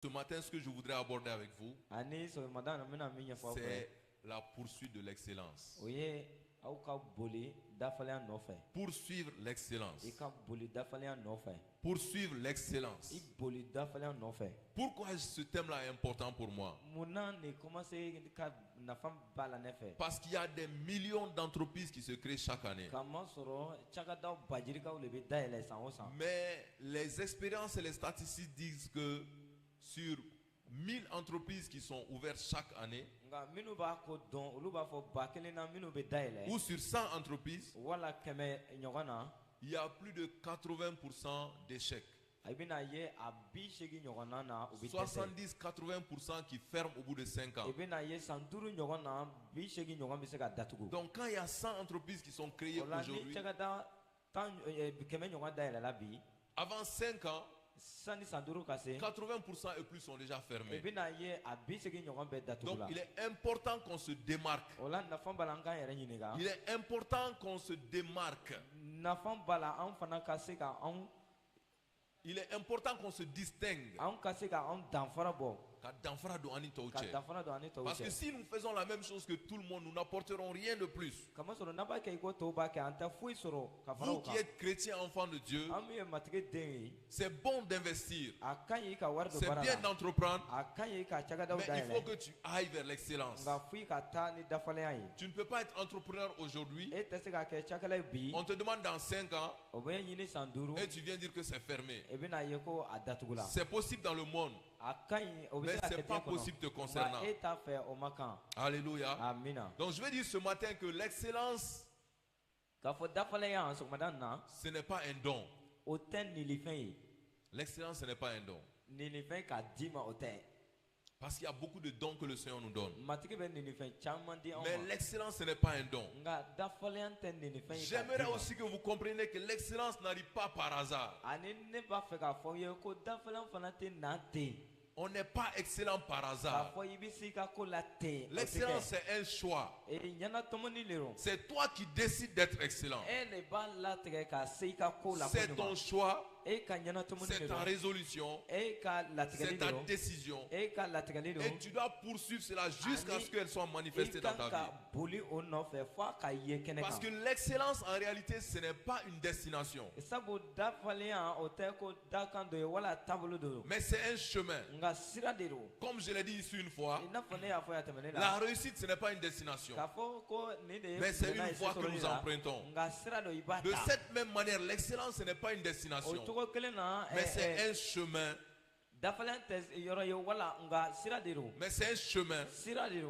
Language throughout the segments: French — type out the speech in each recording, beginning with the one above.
Ce matin, ce que je voudrais aborder avec vous, c'est la poursuite de l'excellence. Poursuivre l'excellence. Poursuivre l'excellence. Pourquoi ce thème-là est important pour moi? Parce qu'il y a des millions d'entreprises qui se créent chaque année. Mais les expériences et les statistiques disent que sur 1000 entreprises qui sont ouvertes chaque année, ou sur 100 entreprises, il y a plus de 80% d'échecs. 70-80% qui ferment au bout de 5 ans. Donc quand il y a 100 entreprises qui sont créées aujourd'hui, avant 5 ans, 80% et plus sont déjà fermés. Donc il est important qu'on se démarque. Il est important qu'on se démarque. Il est important qu'on se distingue. Parce que si nous faisons la même chose que tout le monde, nous n'apporterons rien de plus. Vous qui êtes chrétien, enfant de Dieu, c'est bon d'investir. C'est bien d'entreprendre. Mais il faut que tu ailles vers l'excellence. Tu ne peux pas être entrepreneur aujourd'hui. On te demande dans 5 ans et tu viens dire que c'est fermé. C'est possible dans le monde, mais ce n'est pas possible te concernant. Alléluia. Donc je vais dire ce matin que l'excellence, ce n'est pas un don. L'excellence, ce n'est pas un don. Parce qu'il y a beaucoup de dons que le Seigneur nous donne. Mais l'excellence, ce n'est pas un don. J'aimerais aussi que vous compreniez que l'excellence n'arrive pas par hasard. On n'est pas excellent par hasard. L'excellence, c'est un choix. C'est toi qui décides d'être excellent. C'est ton choix. C'est ta résolution. C'est ta décision. Et tu dois poursuivre cela jusqu'à ce qu'elle soit manifestée dans ta vie. Parce que l'excellence, en réalité, ce n'est pas une destination. Mais c'est un chemin. Comme je l'ai dit ici une fois, la réussite, ce n'est pas une destination. Mais c'est une voie que nous empruntons. De cette même manière, l'excellence, ce n'est pas une destination. Mais c'est un chemin. Mais c'est un chemin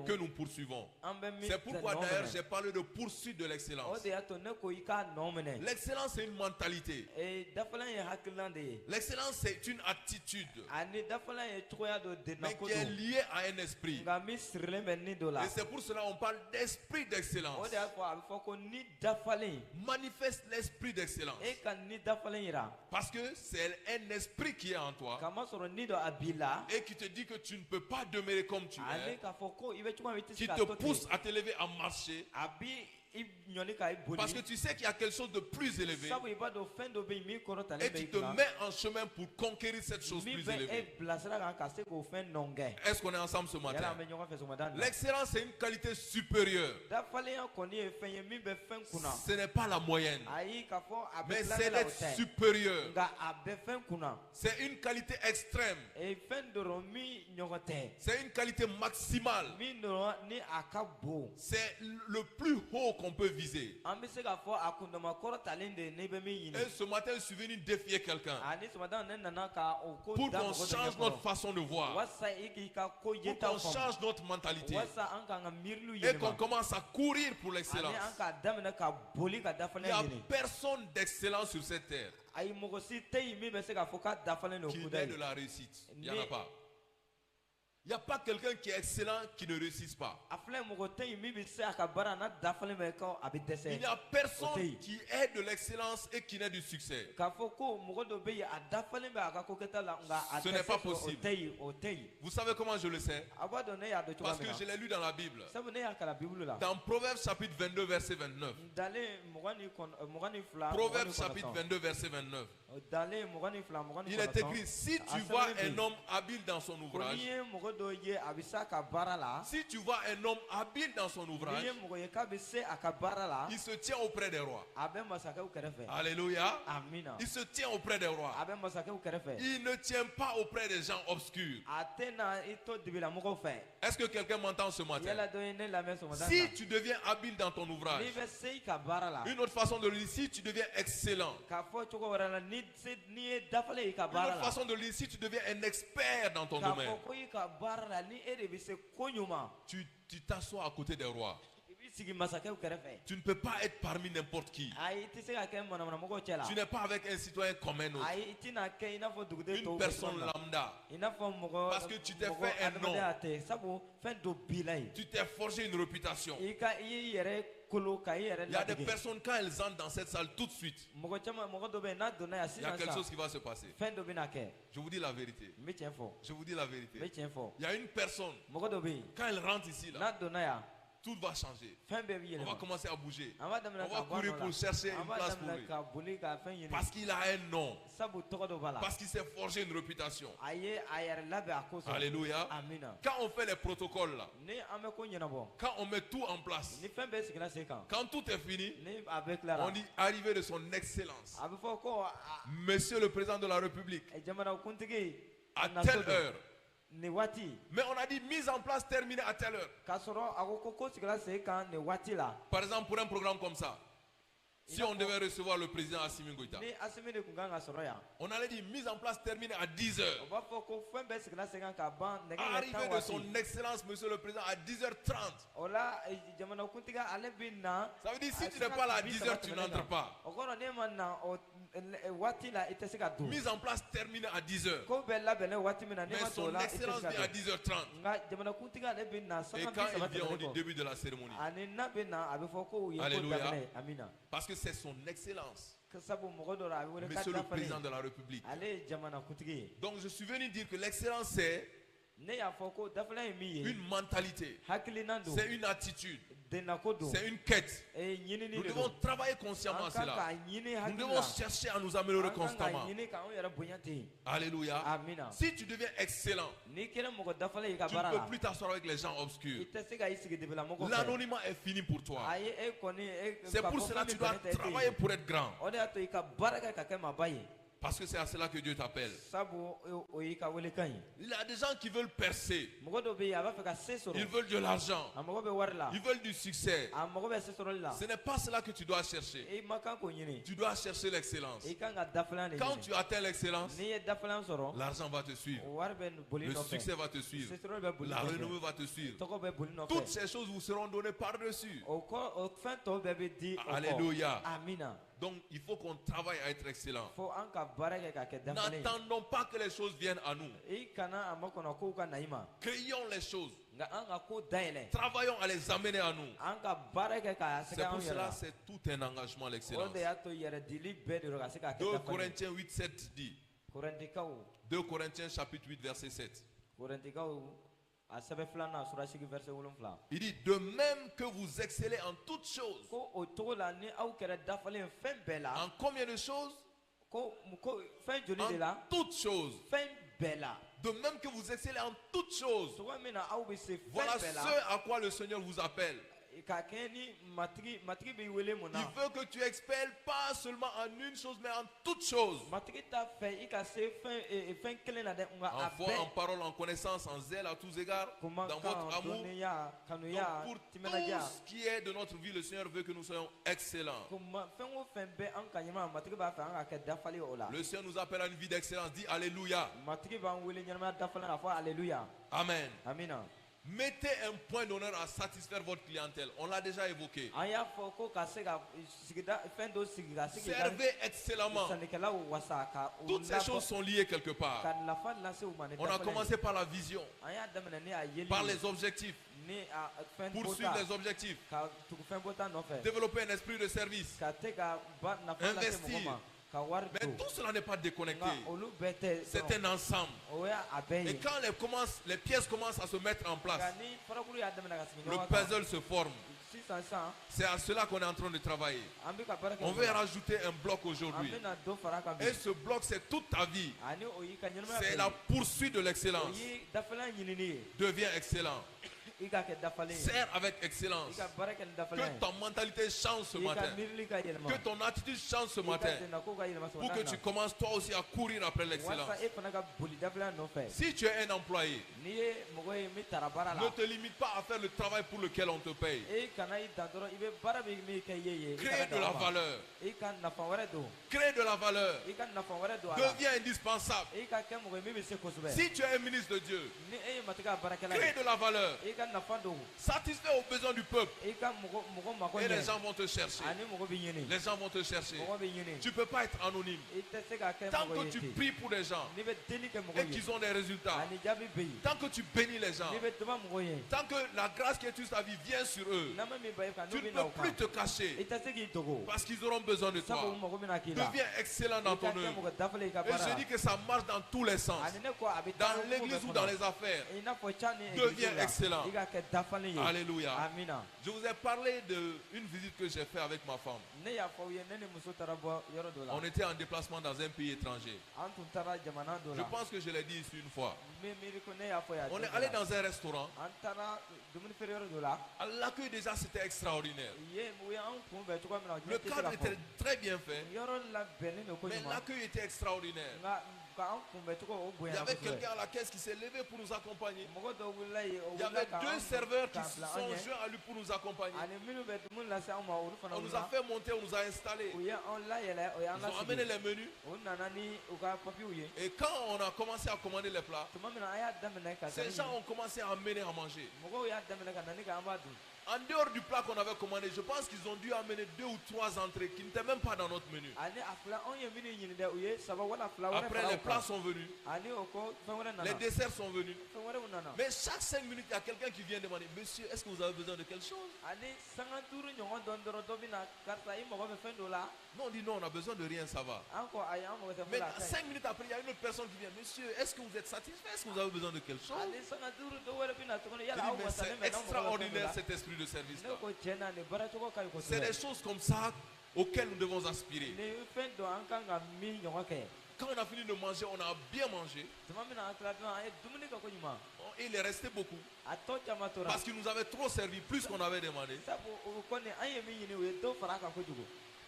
que nous poursuivons. C'est pourquoi d'ailleurs j'ai parlé de poursuite de l'excellence. L'excellence, c'est une mentalité. L'excellence, c'est une attitude, mais qui est liée à un esprit. Et c'est pour cela qu'on parle d'esprit d'excellence. Manifeste l'esprit d'excellence. Parce que c'est un esprit qui est en toi et qui te dit que tu ne peux pas demeurer comme tu es, qui te pousse à t'élever, à marcher, parce que tu sais qu'il y a quelque chose de plus élevé et tu te mets en chemin pour conquérir cette chose plus élevée. Est-ce qu'on est ensemble ce matin? L'excellence, c'est une qualité supérieure. Ce n'est pas la moyenne, mais c'est l'être supérieur. C'est une qualité extrême. C'est une qualité maximale. C'est le plus haut qu'on peut viser. Et ce matin, je suis venu défier quelqu'un pour qu'on change notre façon de voir, pour qu'on change notre mentalité et qu'on commence à courir pour l'excellence. Il n'y a personne d'excellent sur cette terre qui n'est de la réussite. Il n'y en a pas. Il n'y a pas quelqu'un qui est excellent qui ne réussisse pas. Il n'y a personne qui est de l'excellence et qui n'est du succès. Ce n'est pas possible. Vous savez comment je le sais? Parce que je l'ai lu dans la Bible. Dans Proverbes chapitre 22 verset 29. Proverbes chapitre 22 verset 29. Il est écrit: si tu vois un homme habile dans son ouvrage, si tu vois un homme habile dans son ouvrage, il se tient auprès des rois. Alléluia. Il se tient auprès des rois. Il ne tient pas auprès des gens obscurs. Est-ce que quelqu'un m'entend ce matin? Si tu deviens habile dans ton ouvrage, une autre façon de le dire, si tu deviens excellent, une autre façon de le dire, si tu deviens un expert dans ton domaine, tu t'assois à côté des rois. Tu ne peux pas être parmi n'importe qui. Tu n'es pas avec un citoyen comme un autre, une personne lambda, parce que tu t'es fait un nom, tu t'es forgé une réputation. Il y a des personnes, quand elles entrent dans cette salle, tout de suite, il y a quelque chose qui va se passer. Je vous dis la vérité. Je vous dis la vérité. Il y a une personne, quand elle rentre ici, là, tout va changer. On va commencer à bouger. On va courir pour chercher une place pour lui. Parce qu'il a un nom. Parce qu'il s'est forgé une réputation. Alléluia. Quand on fait les protocoles là, quand on met tout en place, quand tout est fini, on dit arrivée de son excellence, Monsieur le Président de la République, à telle heure. Mais on a dit mise en place, terminée à telle heure. Par exemple, pour un programme comme ça, si on devait recevoir le président Assimi Goïta, on allait dire mise en place, terminée à 10 heures. Arrivée de son excellence, monsieur le président, à 10h30. Ça veut dire si tu n'es pas là à 10h, tu n'entres pas. Mise en place, terminée à 10h. Mais son excellence vient à 10h30. Et quand il vient, on dit début de la cérémonie. Alléluia. Parce que c'est son excellence, monsieur le président de la République. Donc je suis venu dire que l'excellence c'est une mentalité, c'est une attitude, c'est une quête. Nous devons travailler consciemment à cela. Nous devons chercher à nous améliorer constamment. Alléluia. Si tu deviens excellent, tu ne peux plus t'asseoir avec les gens obscurs. L'anonymat est fini pour toi. C'est pour cela que tu dois travailler pour être grand. Parce que c'est à cela que Dieu t'appelle. Il y a des gens qui veulent percer. Ils veulent de l'argent. Ils veulent du succès. Ce n'est pas cela que tu dois chercher. Tu dois chercher l'excellence. Quand tu atteins l'excellence, l'argent va te suivre. Le succès va te suivre. La renommée va te suivre. Toutes ces choses vous seront données par-dessus. Alléluia. Donc il faut qu'on travaille à être excellent. N'attendons pas que les choses viennent à nous. Créons les choses. Travaillons à les amener à nous. C'est pour cela c'est tout un engagement à l'excellence. 2 Corinthiens 8, 7 dit. 2 Corinthiens chapitre 8 verset 7. Il dit de même que vous excellez en toutes choses. En combien de choses? En toutes choses. De même que vous excellez en toutes choses. Voilà ce à quoi le Seigneur vous appelle. Il veut que tu expelles pas seulement en une chose, mais en toutes choses. En foi, en parole, en connaissance, en zèle à tous égards, dans votre amour. Donc pour tout ce qui est de notre vie, le Seigneur veut que nous soyons excellents. Le Seigneur nous appelle à une vie d'excellence. Dis Alléluia. Amen. Mettez un point d'honneur à satisfaire votre clientèle. On l'a déjà évoqué. Servez excellemment. Toutes ces choses sont liées quelque part. On a commencé par la vision, par les objectifs. Poursuivre les objectifs. Développer un esprit de service. Investir. Mais tout cela n'est pas déconnecté. C'est un ensemble. Et quand les pièces commencent à se mettre en place, le puzzle se forme. C'est à cela qu'on est en train de travailler. On veut rajouter un bloc aujourd'hui. Et ce bloc, c'est toute ta vie. C'est la poursuite de l'excellence. Deviens excellent. Sers avec excellence. Que ta mentalité change ce matin. Que ton attitude change ce matin. Pour que tu commences toi aussi à courir après l'excellence. Si tu es un employé, ne te limite pas à faire le travail pour lequel on te paye. Crée de la valeur. Crée de la valeur. Deviens indispensable. Si tu es un ministre de Dieu, crée de la valeur. Satisfais aux besoins du peuple. Et les gens vont te chercher. Les gens vont te chercher. Tu ne peux pas être anonyme. Tant que tu pries pour les gens et qu'ils ont des résultats, tant que tu bénis les gens, tant que la grâce qui est sur ta vie vient sur eux, tu ne peux plus te cacher parce qu'ils auront besoin de toi. Deviens excellent dans ton œuvre. Et je dis que ça marche dans tous les sens. Dans l'église ou dans les affaires, deviens excellent. Alléluia. Je vous ai parlé d'une visite que j'ai faite avec ma femme. On était en déplacement dans un pays étranger. Je pense que je l'ai dit ici une fois. On est allé dans un restaurant. L'accueil déjà c'était extraordinaire. Le cadre était très bien fait. Mais l'accueil était extraordinaire. Il y avait quelqu'un à la caisse qui s'est levé pour nous accompagner. Il y avait deux serveurs qui se sont joints à lui pour nous accompagner. On nous a fait monter, on nous a installés. Ils ont amené les menus. Et quand on a commencé à commander les plats, ces gens ont commencé à amener à manger. En dehors du plat qu'on avait commandé, je pense qu'ils ont dû amener 2 ou 3 entrées qui n'étaient même pas dans notre menu. Après, les plats sont venus. Les desserts sont venus. Mais chaque 5 minutes, il y a quelqu'un qui vient demander: Monsieur, est-ce que vous avez besoin de quelque chose? Non, on dit non, on a besoin de rien, ça va. Mais 5 minutes après, il y a une autre personne qui vient: Monsieur, est-ce que vous êtes satisfait? Est-ce que vous avez besoin de quelque chose? C'est extraordinaire cet esprit de service là. C'est des choses comme ça auxquelles nous devons aspirer. Quand on a fini de manger, on a bien mangé. Et il est resté beaucoup. Parce qu'il nous avait trop servi, plus qu'on avait demandé.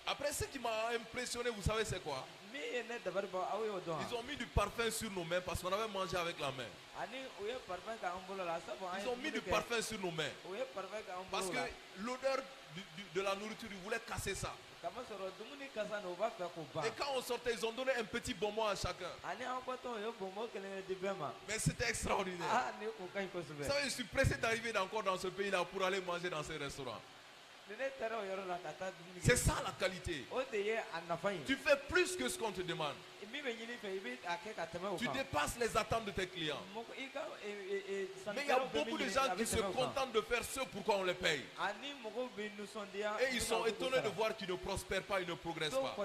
Après, ce qui m'a impressionné, vous savez c'est quoi? Ils ont mis du parfum sur nos mains parce qu'on avait mangé avec la main. Ils ont mis du parfum sur nos mains. Parce que l'odeur de la nourriture, ils voulaient casser ça. Et quand on sortait, ils ont donné un petit bonbon à chacun. Mais c'était extraordinaire. Vous savez, je suis pressé d'arriver encore dans ce pays-là pour aller manger dans ces restaurants. C'est ça la qualité. Tu fais plus que ce qu'on te demande. Tu dépasses les attentes de tes clients. Mais il y a beaucoup de gens qui se contentent de faire ce pourquoi on les paye. Et ils sont étonnés de voir qu'ils ne prospèrent pas, ils ne progressent pas.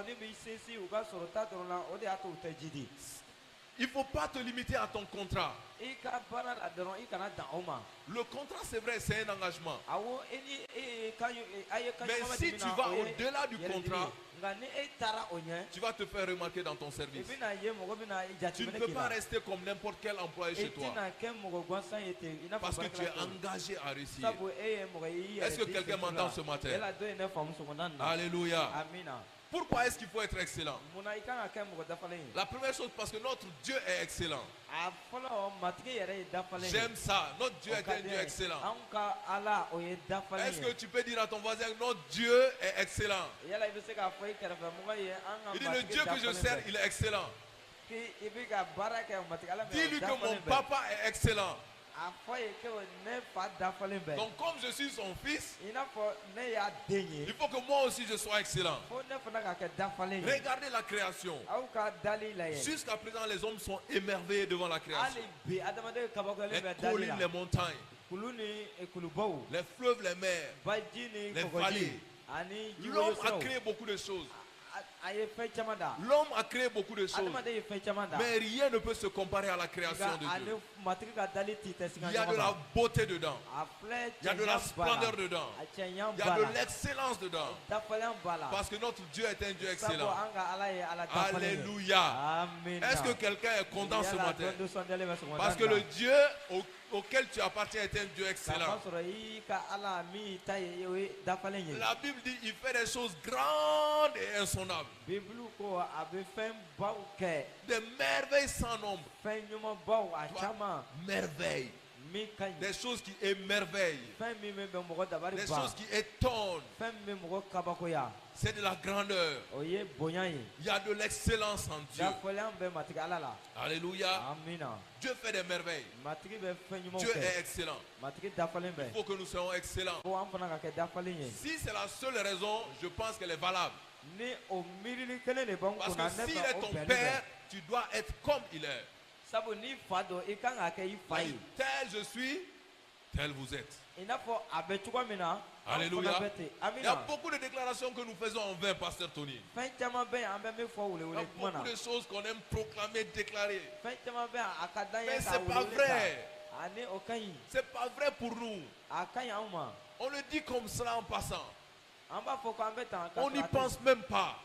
Il ne faut pas te limiter à ton contrat. Le contrat, c'est vrai, c'est un engagement. Mais si tu vas au-delà du contrat, tu vas te faire remarquer dans ton service. Tu ne peux pas rester comme n'importe quel employé chez toi. Parce que tu es engagé à réussir. Est-ce que quelqu'un m'entend ce matin? Alléluia. Pourquoi est-ce qu'il faut être excellent? La première chose, parce que notre Dieu est excellent. J'aime ça. Notre Dieu est un Dieu excellent. Est-ce que tu peux dire à ton voisin: notre Dieu est excellent? Il dit: le Dieu que je sers, il est excellent. Dis-lui que mon papa est excellent. Donc comme je suis son fils, il faut que moi aussi je sois excellent. Regardez la création. Jusqu'à présent, les hommes sont émerveillés devant la création. Les collines, les montagnes, les fleuves, les mers, les vallées. L'homme a créé beaucoup de choses. L'homme a créé beaucoup de choses, mais rien ne peut se comparer à la création de Dieu. Il y a de la beauté dedans, il y a de la splendeur dedans, il y a de l'excellence dedans, parce que notre Dieu est un Dieu excellent. Alléluia. Est-ce que quelqu'un est content ce matin? Parce que le Dieu auquel tu appartiens est un Dieu excellent. La Bible dit il fait des choses grandes et insondables, des merveilles sans nombre. Merveilles, des choses qui émerveillent, des choses qui étonnent. C'est de la grandeur. Il y a de l'excellence en Dieu. Alléluia. Dieu fait des merveilles. Dieu est excellent. Il faut que nous soyons excellents. Si c'est la seule raison, je pense qu'elle est valable. Parce que s'il est ton père, tu dois être comme il est. Tel je suis, tel vous êtes. Alléluia. Il y a beaucoup de déclarations que nous faisons en vain, Pasteur Tony. Il y a beaucoup de choses qu'on aime proclamer, déclarer. Mais ce n'est pas vrai. Ce n'est pas vrai pour nous. On le dit comme cela en passant. On n'y pense même pas.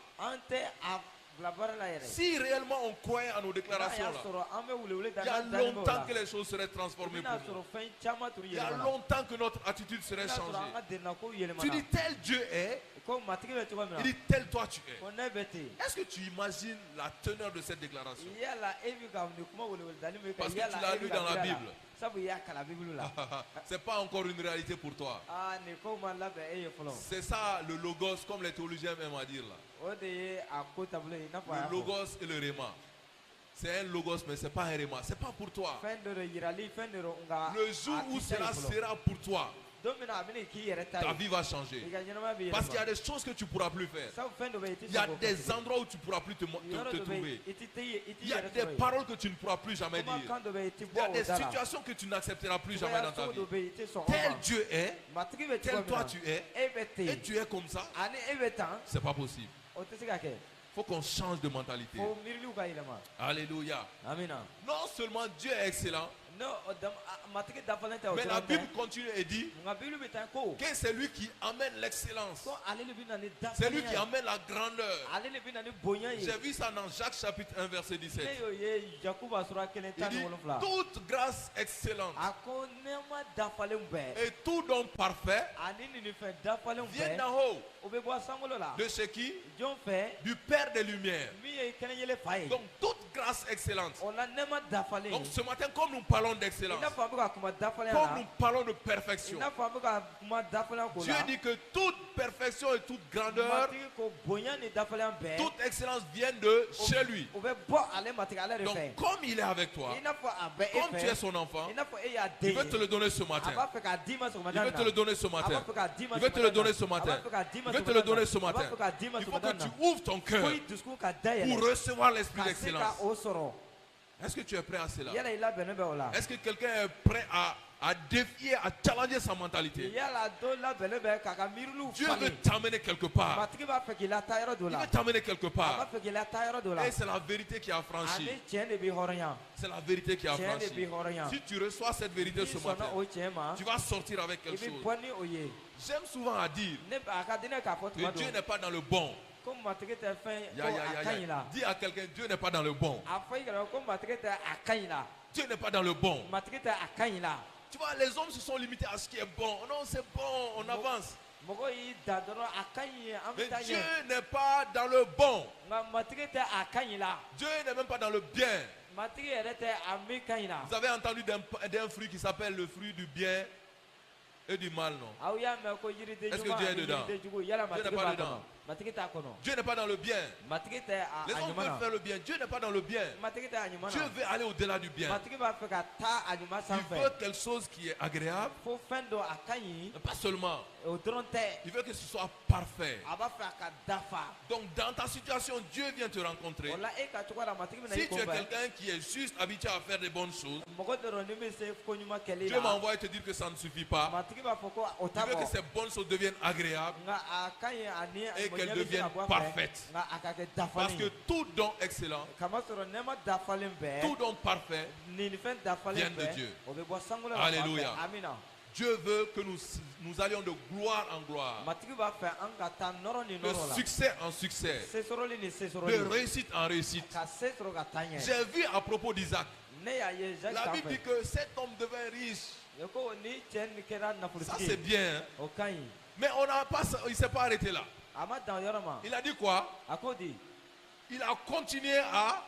Si réellement on croyait à nos déclarations là, il y a longtemps que les choses seraient transformées pour nous. Il y a longtemps que notre attitude serait changée. Tu dis tel Dieu est, il dit tel toi tu es. Est-ce que tu imagines la teneur de cette déclaration? Parce que tu l'as lu dans la Bible. C'est pas encore une réalité pour toi. C'est ça le logos, comme les théologiens aiment à dire là. Le logos et le réma. C'est un logos mais c'est pas un réma. C'est pas pour toi. Le jour où cela sera pour toi, ta vie va changer. Parce qu'il y a des choses que tu ne pourras plus faire. Il y a des endroits où tu ne pourras plus te trouver. Il y a des paroles que tu ne pourras plus jamais dire. Il y a des situations que tu n'accepteras plus jamais dans ta vie. Tel Dieu est, tel toi tu es, et tu es comme ça, c'est pas possible. Il faut qu'on change de mentalité. Alléluia. Non seulement Dieu est excellent, mais la Bible continue et dit que c'est lui qui amène l'excellence. C'est lui qui amène la grandeur. J'ai vu ça dans Jacques chapitre 1 verset 17. Il dit toute grâce excellente et tout don parfait vient d'en haut. De chez qui? Du Père des Lumières. Donc toute grâce excellente. Donc ce matin, comme nous parlons d'excellence, comme nous parlons de perfection, Dieu dit que toute perfection et toute grandeur, toute excellence viennent de chez lui. Donc comme il est avec toi, comme tu es son enfant, il veut te le donner ce matin. Il veut te le donner ce matin. Il veut te le donner ce matin. Il veut te le donner ce matin. Il faut que tu ouvres ton cœur pour recevoir l'esprit d'excellence. Est-ce que tu es prêt à cela? Est-ce que quelqu'un est prêt à défier, à challenger sa mentalité? Dieu veut t'amener quelque part. Il veut t'amener quelque part. Et c'est la vérité qui a franchi. C'est la vérité qui a franchi. Si tu reçois cette vérité ce matin, tu vas sortir avec quelque chose. J'aime souvent à dire que Dieu n'est pas dans le bon. Dis à quelqu'un, Dieu n'est pas dans le bon. Dieu n'est pas dans le bon. Tu vois, les hommes se sont limités à ce qui est bon. Non, c'est bon, on avance. Mais Dieu n'est pas dans le bon. Dieu n'est même pas dans le bien. Vous avez entendu d'un fruit qui s'appelle le fruit du bien et du mal, non? Est-ce que Dieu est dedans? Dieu n'est pas dedans. Dieu n'est pas dans le bien. Les hommes veulent faire le bien. Dieu n'est pas dans le bien. Dieu veut aller au-delà du bien. Il veut quelque chose qui est agréable. Pas seulement. Il veut que ce soit parfait. Donc dans ta situation, Dieu vient te rencontrer. Si tu es quelqu'un qui est juste habitué à faire des bonnes choses, Dieu m'a envoyé te dire que ça ne suffit pas. Il veut que ces bonnes choses deviennent agréables et qu'elles deviennent parfaites. Parce que tout don excellent, tout don parfait vient de Dieu. Alléluia. Dieu veut que nous allions de gloire en gloire, de succès en succès, de réussite en réussite. J'ai vu à propos d'Isaac, la Bible dit que cet homme devint riche. Ça c'est bien, hein? Mais il ne s'est pas arrêté là. Il a dit quoi? Il a continué à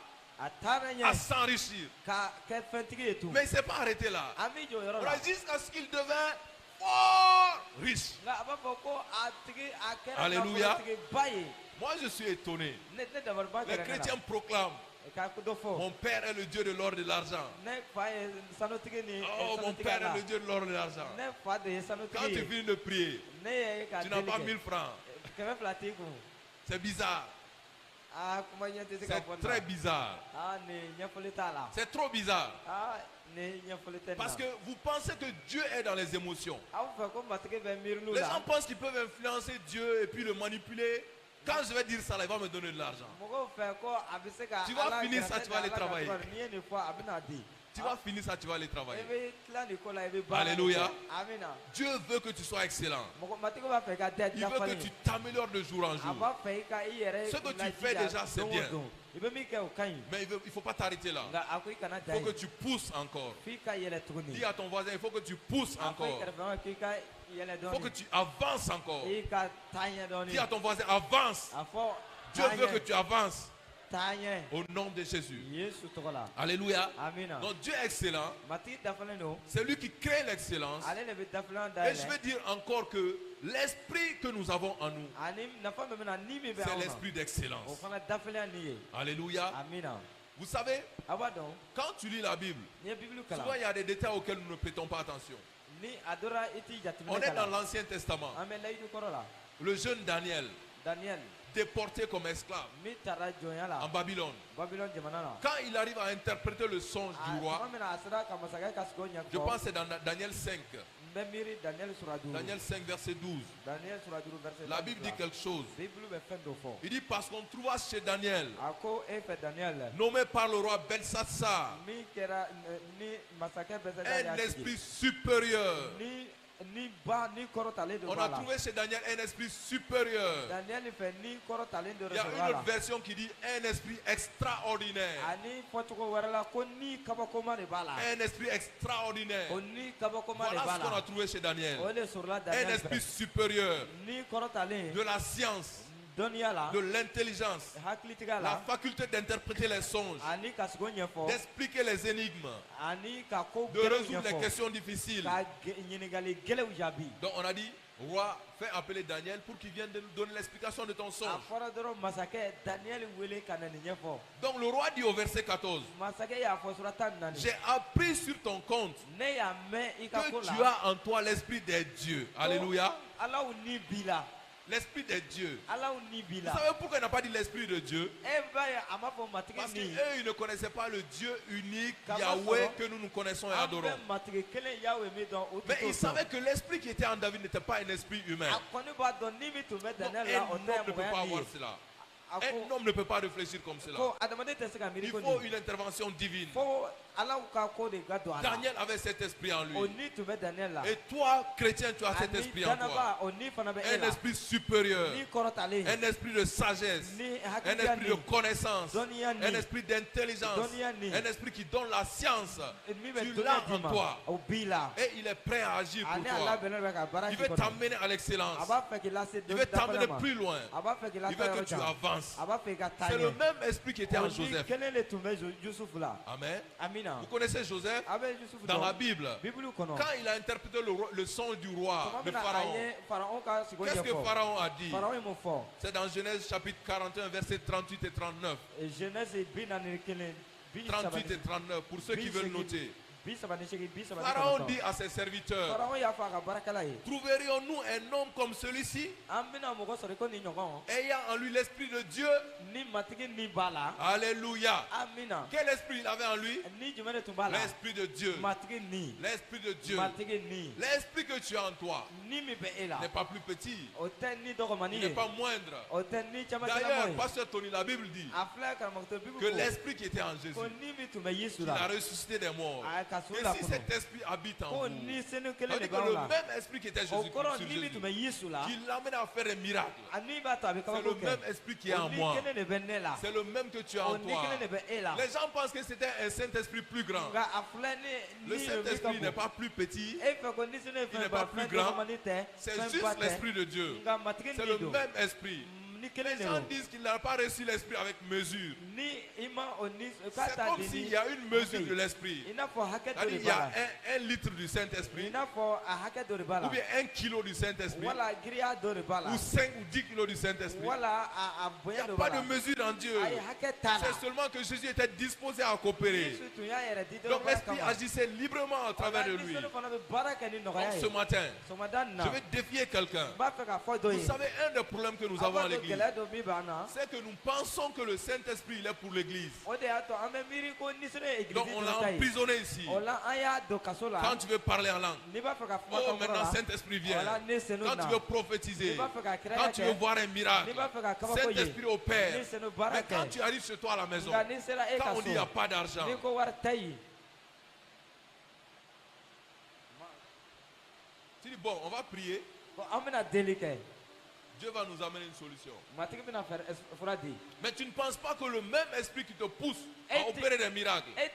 s'enrichir. Mais il ne s'est pas arrêté là. Jusqu'à ce qu'il devint fort riche. Alléluia. Moi je suis étonné. Les chrétiens proclament: mon père est le Dieu de l'or et de l'argent. Oh, mon père est le Dieu de l'or et de l'argent. Quand tu finis de prier, tu n'as pas 1000 francs. C'est bizarre. C'est très bizarre. C'est trop bizarre. Parce que vous pensez que Dieu est dans les émotions. Les gens pensent qu'ils peuvent influencer Dieu et puis le manipuler. Quand je vais dire ça, il va me donner de l'argent. Tu vas finir ça, tu vas aller travailler. Tu vas finir ça, tu vas aller travailler. Alléluia. Dieu veut que tu sois excellent. Il veut que tu t'améliores de jour en jour. Ce que tu fais déjà, c'est bien. Mais il ne faut pas t'arrêter là. Il faut que tu pousses encore. Dis à ton voisin, il faut que tu pousses encore. Il faut que tu avances encore. Dis à ton voisin, avance. Dieu veut que tu avances. Au nom de Jésus. Alléluia. Donc Dieu est excellent. C'est lui qui crée l'excellence. Et je veux dire encore que l'esprit que nous avons en nous, c'est l'esprit d'excellence. Alléluia. Vous savez, quand tu lis la Bible, souvent il y a des détails auxquels nous ne prêtons pas attention. On est dans l'Ancien Testament. Le jeune Daniel, déporté comme esclave en Babylone. Quand il arrive à interpréter le songe du roi, je pense que c'est dans Daniel 5. Daniel 5 verset 12. La Bible dit quelque chose. Il dit parce qu'on trouva chez Daniel, nommé par le roi Belshazzar, un esprit supérieur. On a trouvé chez Daniel un esprit supérieur. Il y a une autre version qui dit un esprit extraordinaire. Un esprit extraordinaire. Voilà ce qu'on a trouvé chez Daniel. Un esprit supérieur de la science, de l'intelligence, la faculté d'interpréter les songes, d'expliquer les énigmes, de résoudre les questions difficiles. Donc on a dit, roi, fais appeler Daniel pour qu'il vienne de nous donner l'explication de ton songe. Donc le roi dit au verset 14, j'ai appris sur ton compte que tu as en toi l'esprit des dieux. Alléluia. L'esprit des dieux. Vous savez pourquoi il n'a pas dit l'esprit de Dieu? Parce qu'eux, ils ne connaissaient pas le Dieu unique, Yahweh, que nous connaissons et adorons. Mais ils savaient que l'esprit qui était en David n'était pas un esprit humain. Donc, un homme ne peut pas avoir cela. Un homme ne peut pas réfléchir comme cela. Il faut une intervention divine. Daniel avait cet esprit en lui. Et toi, chrétien, tu as cet esprit en toi. Un esprit supérieur. Un esprit de sagesse. Un esprit de connaissance. Un esprit d'intelligence. Un esprit qui donne la science. Tu l'as en toi. Et il est prêt à agir pour toi. Il veut t'amener à l'excellence. Il veut t'amener plus loin. Il veut que tu avances. C'est le même esprit qui était en Joseph. Amen. Vous connaissez Joseph dans la Bible. Quand il a interprété le son du roi, de Pharaon, qu'est-ce que Pharaon a dit? C'est dans Genèse chapitre 41, versets 38 et 39. 38 et 39, pour ceux qui veulent noter. Pharaon dit à ses serviteurs, trouverions-nous un homme comme celui-ci, ayant en lui l'esprit de Dieu? Alléluia. Quel esprit il avait en lui? L'esprit de Dieu. L'esprit de Dieu. L'esprit que tu as en toi n'est pas plus petit, il n'est pas moindre. D'ailleurs, pasteur Tony, la Bible dit que l'esprit qui était en Jésus, il a ressuscité des morts. Et si cet esprit habite en vous, ça veut dire que le même esprit qui était Jésus, qui l'amène à faire des miracles, c'est le même esprit qui est en moi. C'est le même que tu as en toi. Les gens pensent que c'était un Saint-Esprit plus grand. Le Saint-Esprit n'est pas plus petit, il n'est pas plus grand. C'est juste l'Esprit de Dieu. C'est le même esprit. Les gens disent qu'il n'a pas reçu l'esprit avec mesure. C'est comme s'il y a une mesure de l'esprit. Il y a 1 litre du Saint-Esprit, ou bien 1 kilo du Saint-Esprit, ou 5 ou 10 kilos du Saint-Esprit. Il n'y a pas de mesure en Dieu. C'est seulement que Jésus était disposé à coopérer. Donc l'esprit agissait librement à travers de lui. Donc ce matin, je vais défier quelqu'un. Vous savez, un des problèmes que nous avons à l'église, c'est que nous pensons que le Saint-Esprit il est pour l'église. Donc on l'a emprisonné ici. Quand tu veux parler en langue, oh maintenant Saint-Esprit vient. Quand tu veux prophétiser, quand tu veux voir un miracle, Saint-Esprit opère. Mais quand tu arrives chez toi à la maison, quand on dit il n'y a pas d'argent, tu dis bon, on va prier. Dieu va nous amener une solution. Mais tu ne penses pas que le même esprit qui te pousse à opérer des miracles peut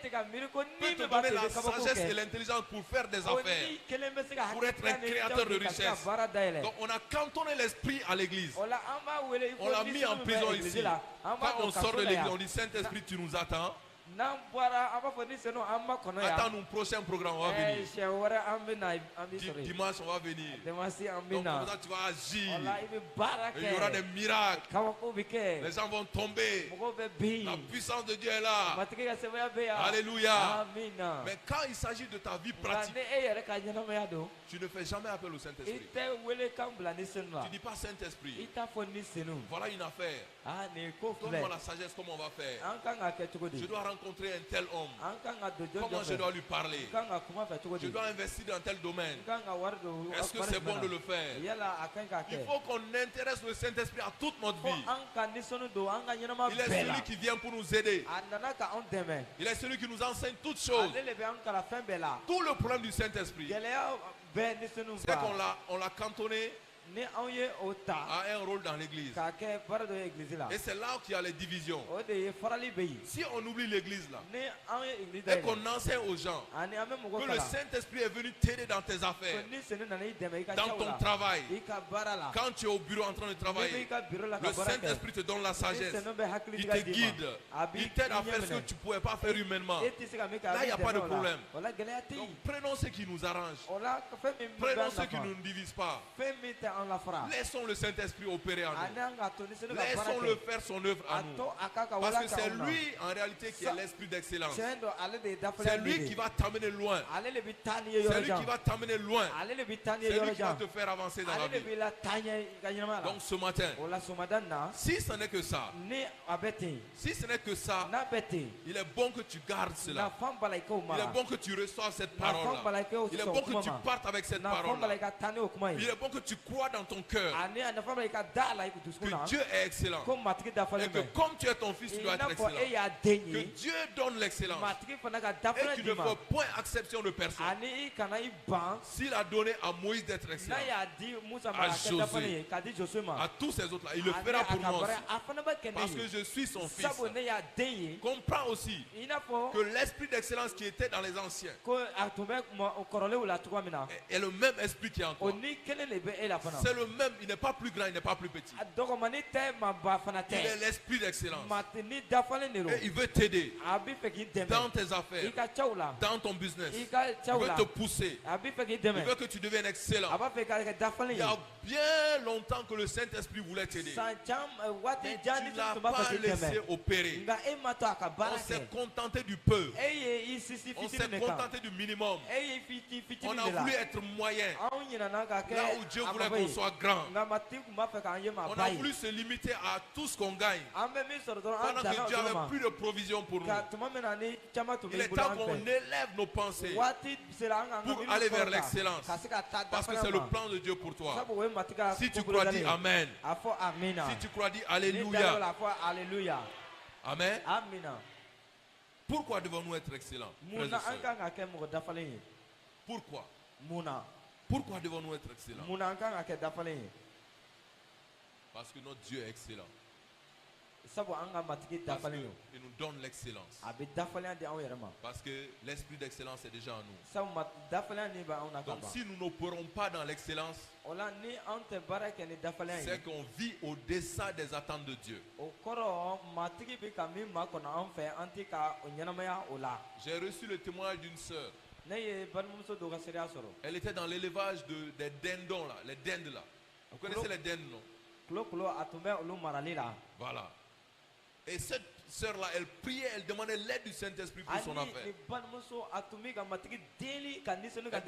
te donner la sagesse et l'intelligence pour faire des affaires, pour être un créateur de richesse. Donc on a cantonné l'esprit à l'église. On l'a mis en prison ici. Quand on sort de l'église, on dit Saint-Esprit, tu nous attends. Attends, nos prochains programmes, on va venir. Dimanche, on va venir. Donc, comme ça, tu vas agir. Il y aura des miracles. Les gens vont tomber. La puissance de Dieu est là. Alléluia. Mais quand il s'agit de ta vie pratique, tu ne fais jamais appel au Saint-Esprit. Tu ne dis pas Saint-Esprit. Voilà une affaire. Donne-moi la sagesse, comment on va faire. Je dois rencontrer un tel homme. Comment je dois lui parler. Je dois investir dans tel domaine. Est-ce que c'est bon de le faire? Il faut qu'on intéresse le Saint-Esprit à toute notre vie. Il est celui qui vient pour nous aider. Il est celui qui nous enseigne toutes choses. Tout le problème du Saint-Esprit, c'est qu'on l'a cantonné a un rôle dans l'église. Et c'est là qu'il y a les divisions. Si on oublie l'église là et qu'on enseigne aux gens que le Saint-Esprit est venu t'aider dans tes affaires, dans ton travail, quand tu es au bureau en train de travailler, le Saint-Esprit te donne la sagesse, il te guide, il t'aide à faire ce que tu ne pouvais pas faire humainement. Là il n'y a pas de problème. Donc prenons ce qui nous arrange, prenons ce qui ne nous divise pas. Laissons le Saint-Esprit opérer en nous. Laissons-le faire son œuvre en nous. Parce que c'est lui en réalité qui est l'esprit d'excellence. C'est lui qui va t'amener loin. C'est lui qui va t'amener loin. C'est lui qui va te faire avancer dans la vie. Donc ce matin, si ce n'est que ça, il est bon que tu gardes cela. Il est bon que tu reçoives cette parole-là. Il est bon que tu partes avec cette parole-là. Il est bon que tu crois dans ton cœur que Dieu est excellent et que comme tu es ton fils, tu dois être excellent. Que Dieu donne l'excellence et tu ne fais point exception de personne. S'il a donné à Moïse d'être excellent, à Josué, à tous ces autres-là, il le fera pour moi aussi. Parce que je suis son fils. Comprends aussi que l'esprit d'excellence qui était dans les anciens est le même esprit qui est en toi. C'est le même, il n'est pas plus grand, il n'est pas plus petit. Il est l'esprit d'excellence. Et il veut t'aider dans tes affaires, dans ton business. Il veut te pousser. Il veut que tu deviennes excellent. Il y a bien longtemps que le Saint-Esprit voulait t'aider. Mais tu ne l'as pas laissé opérer. On s'est contenté du peu. On s'est contenté du minimum. On a voulu être moyen. Là où Dieu voulait qu'on soit grand. On a voulu se limiter à tout ce qu'on gagne. Pendant que Dieu avait plus de provision pour nous. Il est temps qu'on élève nos pensées pour aller vers l'excellence. Parce que c'est le plan de Dieu pour toi. Si tu crois, dis Amen. Si tu crois, dis Alléluia. Amen. Pourquoi devons-nous être excellents? Pourquoi? Pourquoi devons-nous être excellents? Parce que notre Dieu est excellent. Parce qu'il nous donne l'excellence. Parce que l'esprit d'excellence est déjà en nous. Donc si nous n'opérons pas dans l'excellence, c'est qu'on vit au-dessus des attentes de Dieu. J'ai reçu le témoignage d'une sœur. Elle était dans l'élevage des dindons là, les dindes là. Vous connaissez les dindes, non? Voilà. Et cette sœur-là, elle priait, elle demandait l'aide du Saint-Esprit pour son affaire. Elle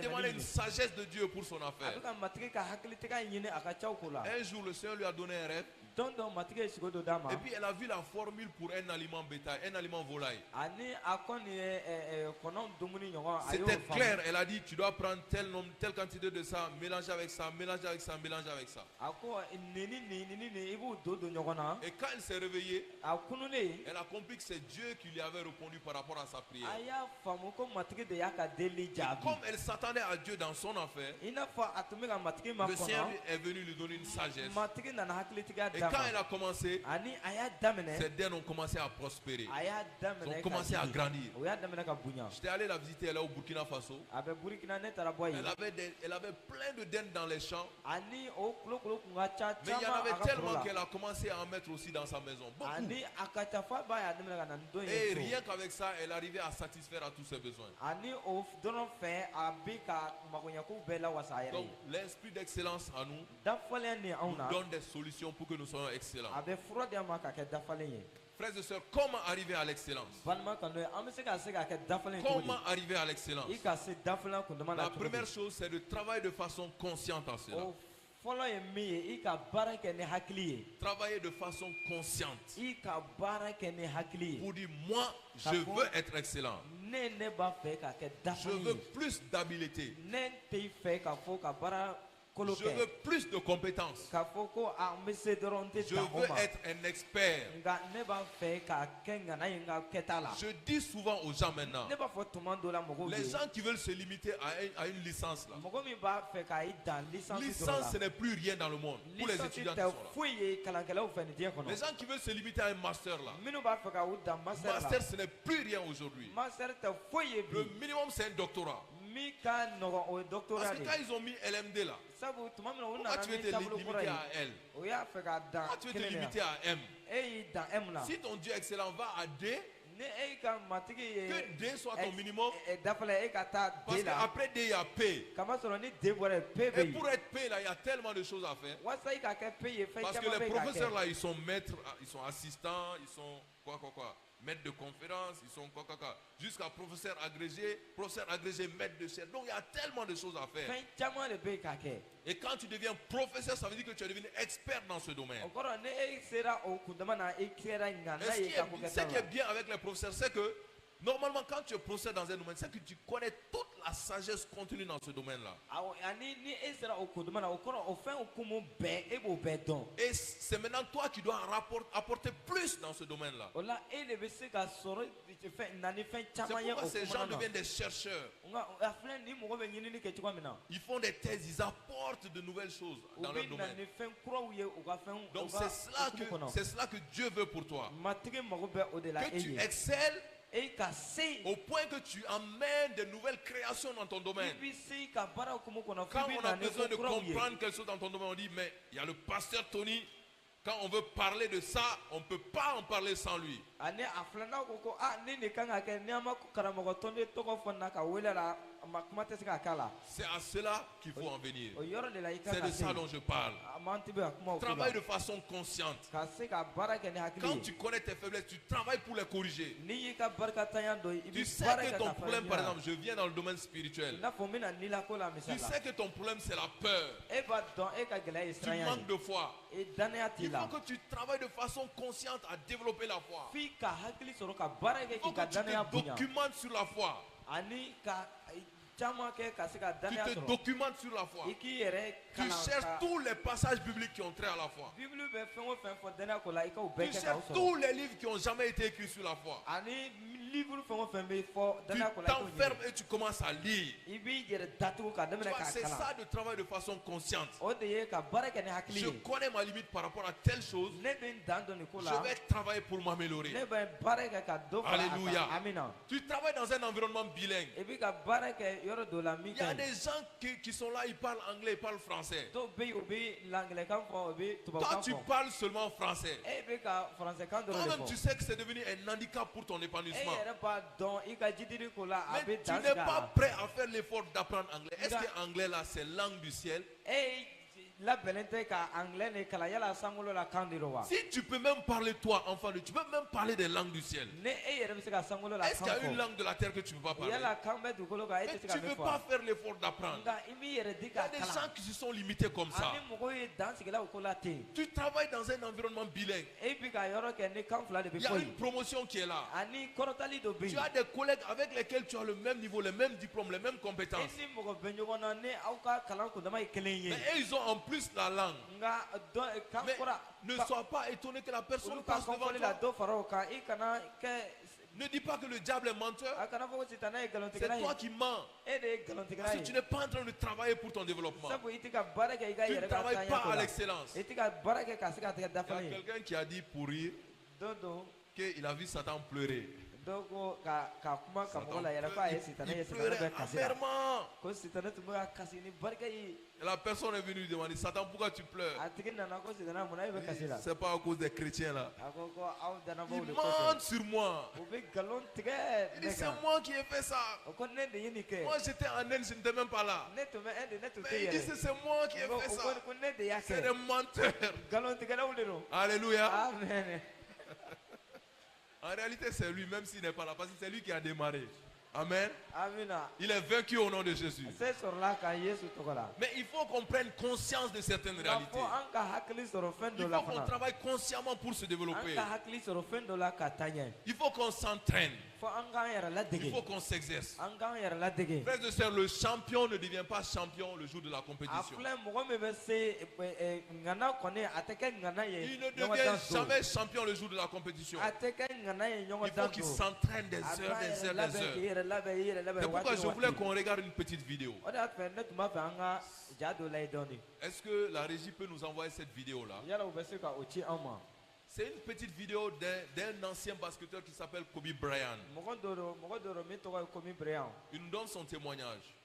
demandait une sagesse de Dieu pour son affaire. Un jour, le Seigneur lui a donné un rêve. Et puis elle a vu la formule pour un aliment bétail, un aliment volaille. C'était clair, elle a dit tu dois prendre telle quantité de ça, mélanger avec ça, mélanger avec ça, mélanger avec ça. Et quand elle s'est réveillée, elle a compris que c'est Dieu qui lui avait répondu par rapport à sa prière. Et comme elle s'attendait à Dieu dans son affaire, le Seigneur est venu lui donner une sagesse. Et quand elle a commencé, ses dents ont commencé à prospérer. Ils ont commencé à grandir. J'étais allé la visiter, elle est au Burkina Faso. Elle avait plein de dents dans les champs. Mais il y en avait tellement qu'elle a commencé à en mettre aussi dans sa maison. Beaucoup. Et rien qu'avec ça, elle arrivait à satisfaire à tous ses besoins. Donc l'esprit d'excellence en nous nous donne des solutions pour que nous soyons excellents. Frères et sœurs, comment arriver à l'excellence? Comment arriver à l'excellence? La première chose, c'est de travailler de façon consciente à cela. Travailler de façon consciente. Pour dire, moi, je veux être excellent. Je veux plus d'habileté. Je veux plus de compétences. Je veux être un expert. Je dis souvent aux gens maintenant, les gens qui veulent se limiter à une licence là. Licence, ce n'est plus rien dans le monde pour les étudiants qui sont là. Les gens qui veulent se limiter à un master là. Master, ce n'est plus rien aujourd'hui. Le minimum, c'est un doctorat. Parce que quand ils ont mis LMD là, pourquoi tu veux te limiter à L? Pourquoi tu veux te limiter à M? Si ton Dieu excellent va à D, que D soit ton minimum. Parce qu'après D, il y a P. Et pour être P, là, il y a tellement de choses à faire. Parce que les professeurs là, ils sont maîtres, ils sont assistants, ils sont quoi. Maître de conférence, ils sont quoi. Jusqu'à professeur agrégé, maître de chef. Donc il y a tellement de choses à faire. Et quand tu deviens professeur, ça veut dire que tu es devenu expert dans ce domaine. Et ce qui est bien avec les professeurs, c'est que normalement, quand tu es professeur dans un domaine, c'est que tu connais toute la sagesse contenue dans ce domaine-là. Et c'est maintenant toi qui dois apporter plus dans ce domaine-là. C'est pourquoi ces gens deviennent des chercheurs. Ils font des thèses, ils apportent de nouvelles choses dans leur domaine. Donc c'est cela que Dieu veut pour toi. Que tu excelles Au point que tu amènes de nouvelles créations dans ton domaine. Quand on a besoin de comprendre quelque chose dans ton domaine, on dit, mais il y a le pasteur Tony. Quand on veut parler de ça, on ne peut pas en parler sans lui. C'est à cela qu'il faut en venir. C'est de ça dont je parle. Travaille de façon consciente. Quand tu connais tes faiblesses, tu travailles pour les corriger. Tu sais que ton problème, par exemple, je viens dans le domaine spirituel. Tu sais que ton problème, c'est la peur. Tu manques de foi. Il faut que tu travailles de façon consciente à développer la foi. Il faut que tu te documentes sur la foi. Tu te documentes sur la foi. Tu cherches tous les passages bibliques qui ont trait à la foi. Tu cherches tous les livres qui n'ont jamais été écrits sur la foi. Tu t'enfermes et tu commences à lire. C'est ça de travail de façon consciente. Je connais ma limite par rapport à telle chose. Je vais travailler pour m'améliorer. Alléluia. Tu travailles dans un environnement bilingue. Il y a des gens qui sont là, ils parlent anglais, ils parlent français. Toi, tu parles seulement français. Toi-même, tu sais que c'est devenu un handicap pour ton épanouissement. Mais tu n'es pas prêt à faire l'effort d'apprendre anglais. Est-ce que anglais là, c'est langue du ciel? Si tu peux même parler toi, enfant, tu peux même parler des langues du ciel. Est-ce qu'il y a une langue de la terre que tu ne peux pas parler? Mais tu ne veux pas faire l'effort d'apprendre. Il y a des gens qui se sont limités comme ça. Tu travailles dans un environnement bilingue. Il y a une promotion qui est là. Tu as des collègues avec lesquels tu as le même niveau, les mêmes diplômes, les mêmes compétences. Mais ils ont en plus la langue. Mais ne sois pas étonné que la personne passe devant toi. Ne dis pas que le diable est menteur. C'est toi qui mens. Parce que tu n'es pas en train de travailler pour ton développement. Tu ne travailles pas à l'excellence. Il y a quelqu'un qui a dit pour rire qu'il a vu Satan pleurer. Il pleurait amèrement. La personne est venue lui demander, Satan, pourquoi tu pleures? C'est pas à cause des chrétiens là. Il ment sur moi. Il dit, c'est moi qui ai fait ça. Moi j'étais en Inde, je n'étais même pas là. Mais il dit, c'est moi qui ai fait ça. C'est des menteurs. Alléluia. Amen. En réalité, c'est lui, même s'il n'est pas là, parce que c'est lui qui a démarré. Amen. Il est vaincu au nom de Jésus. Mais il faut qu'on prenne conscience de certaines réalités. Il faut qu'on travaille consciemment pour se développer. Il faut qu'on s'entraîne. Il faut qu'on s'exerce. Frères et sœurs, le champion ne devient pas champion le jour de la compétition. Il ne devient jamais champion le jour de la compétition. Il faut qu'il s'entraîne des heures, des heures, des heures. C'est pourquoi je voulais qu'on regarde une petite vidéo. Est-ce que la régie peut nous envoyer cette vidéo-là? C'est une petite vidéo d'un ancien basketteur qui s'appelle Kobe Bryant. Il nous donne son témoignage.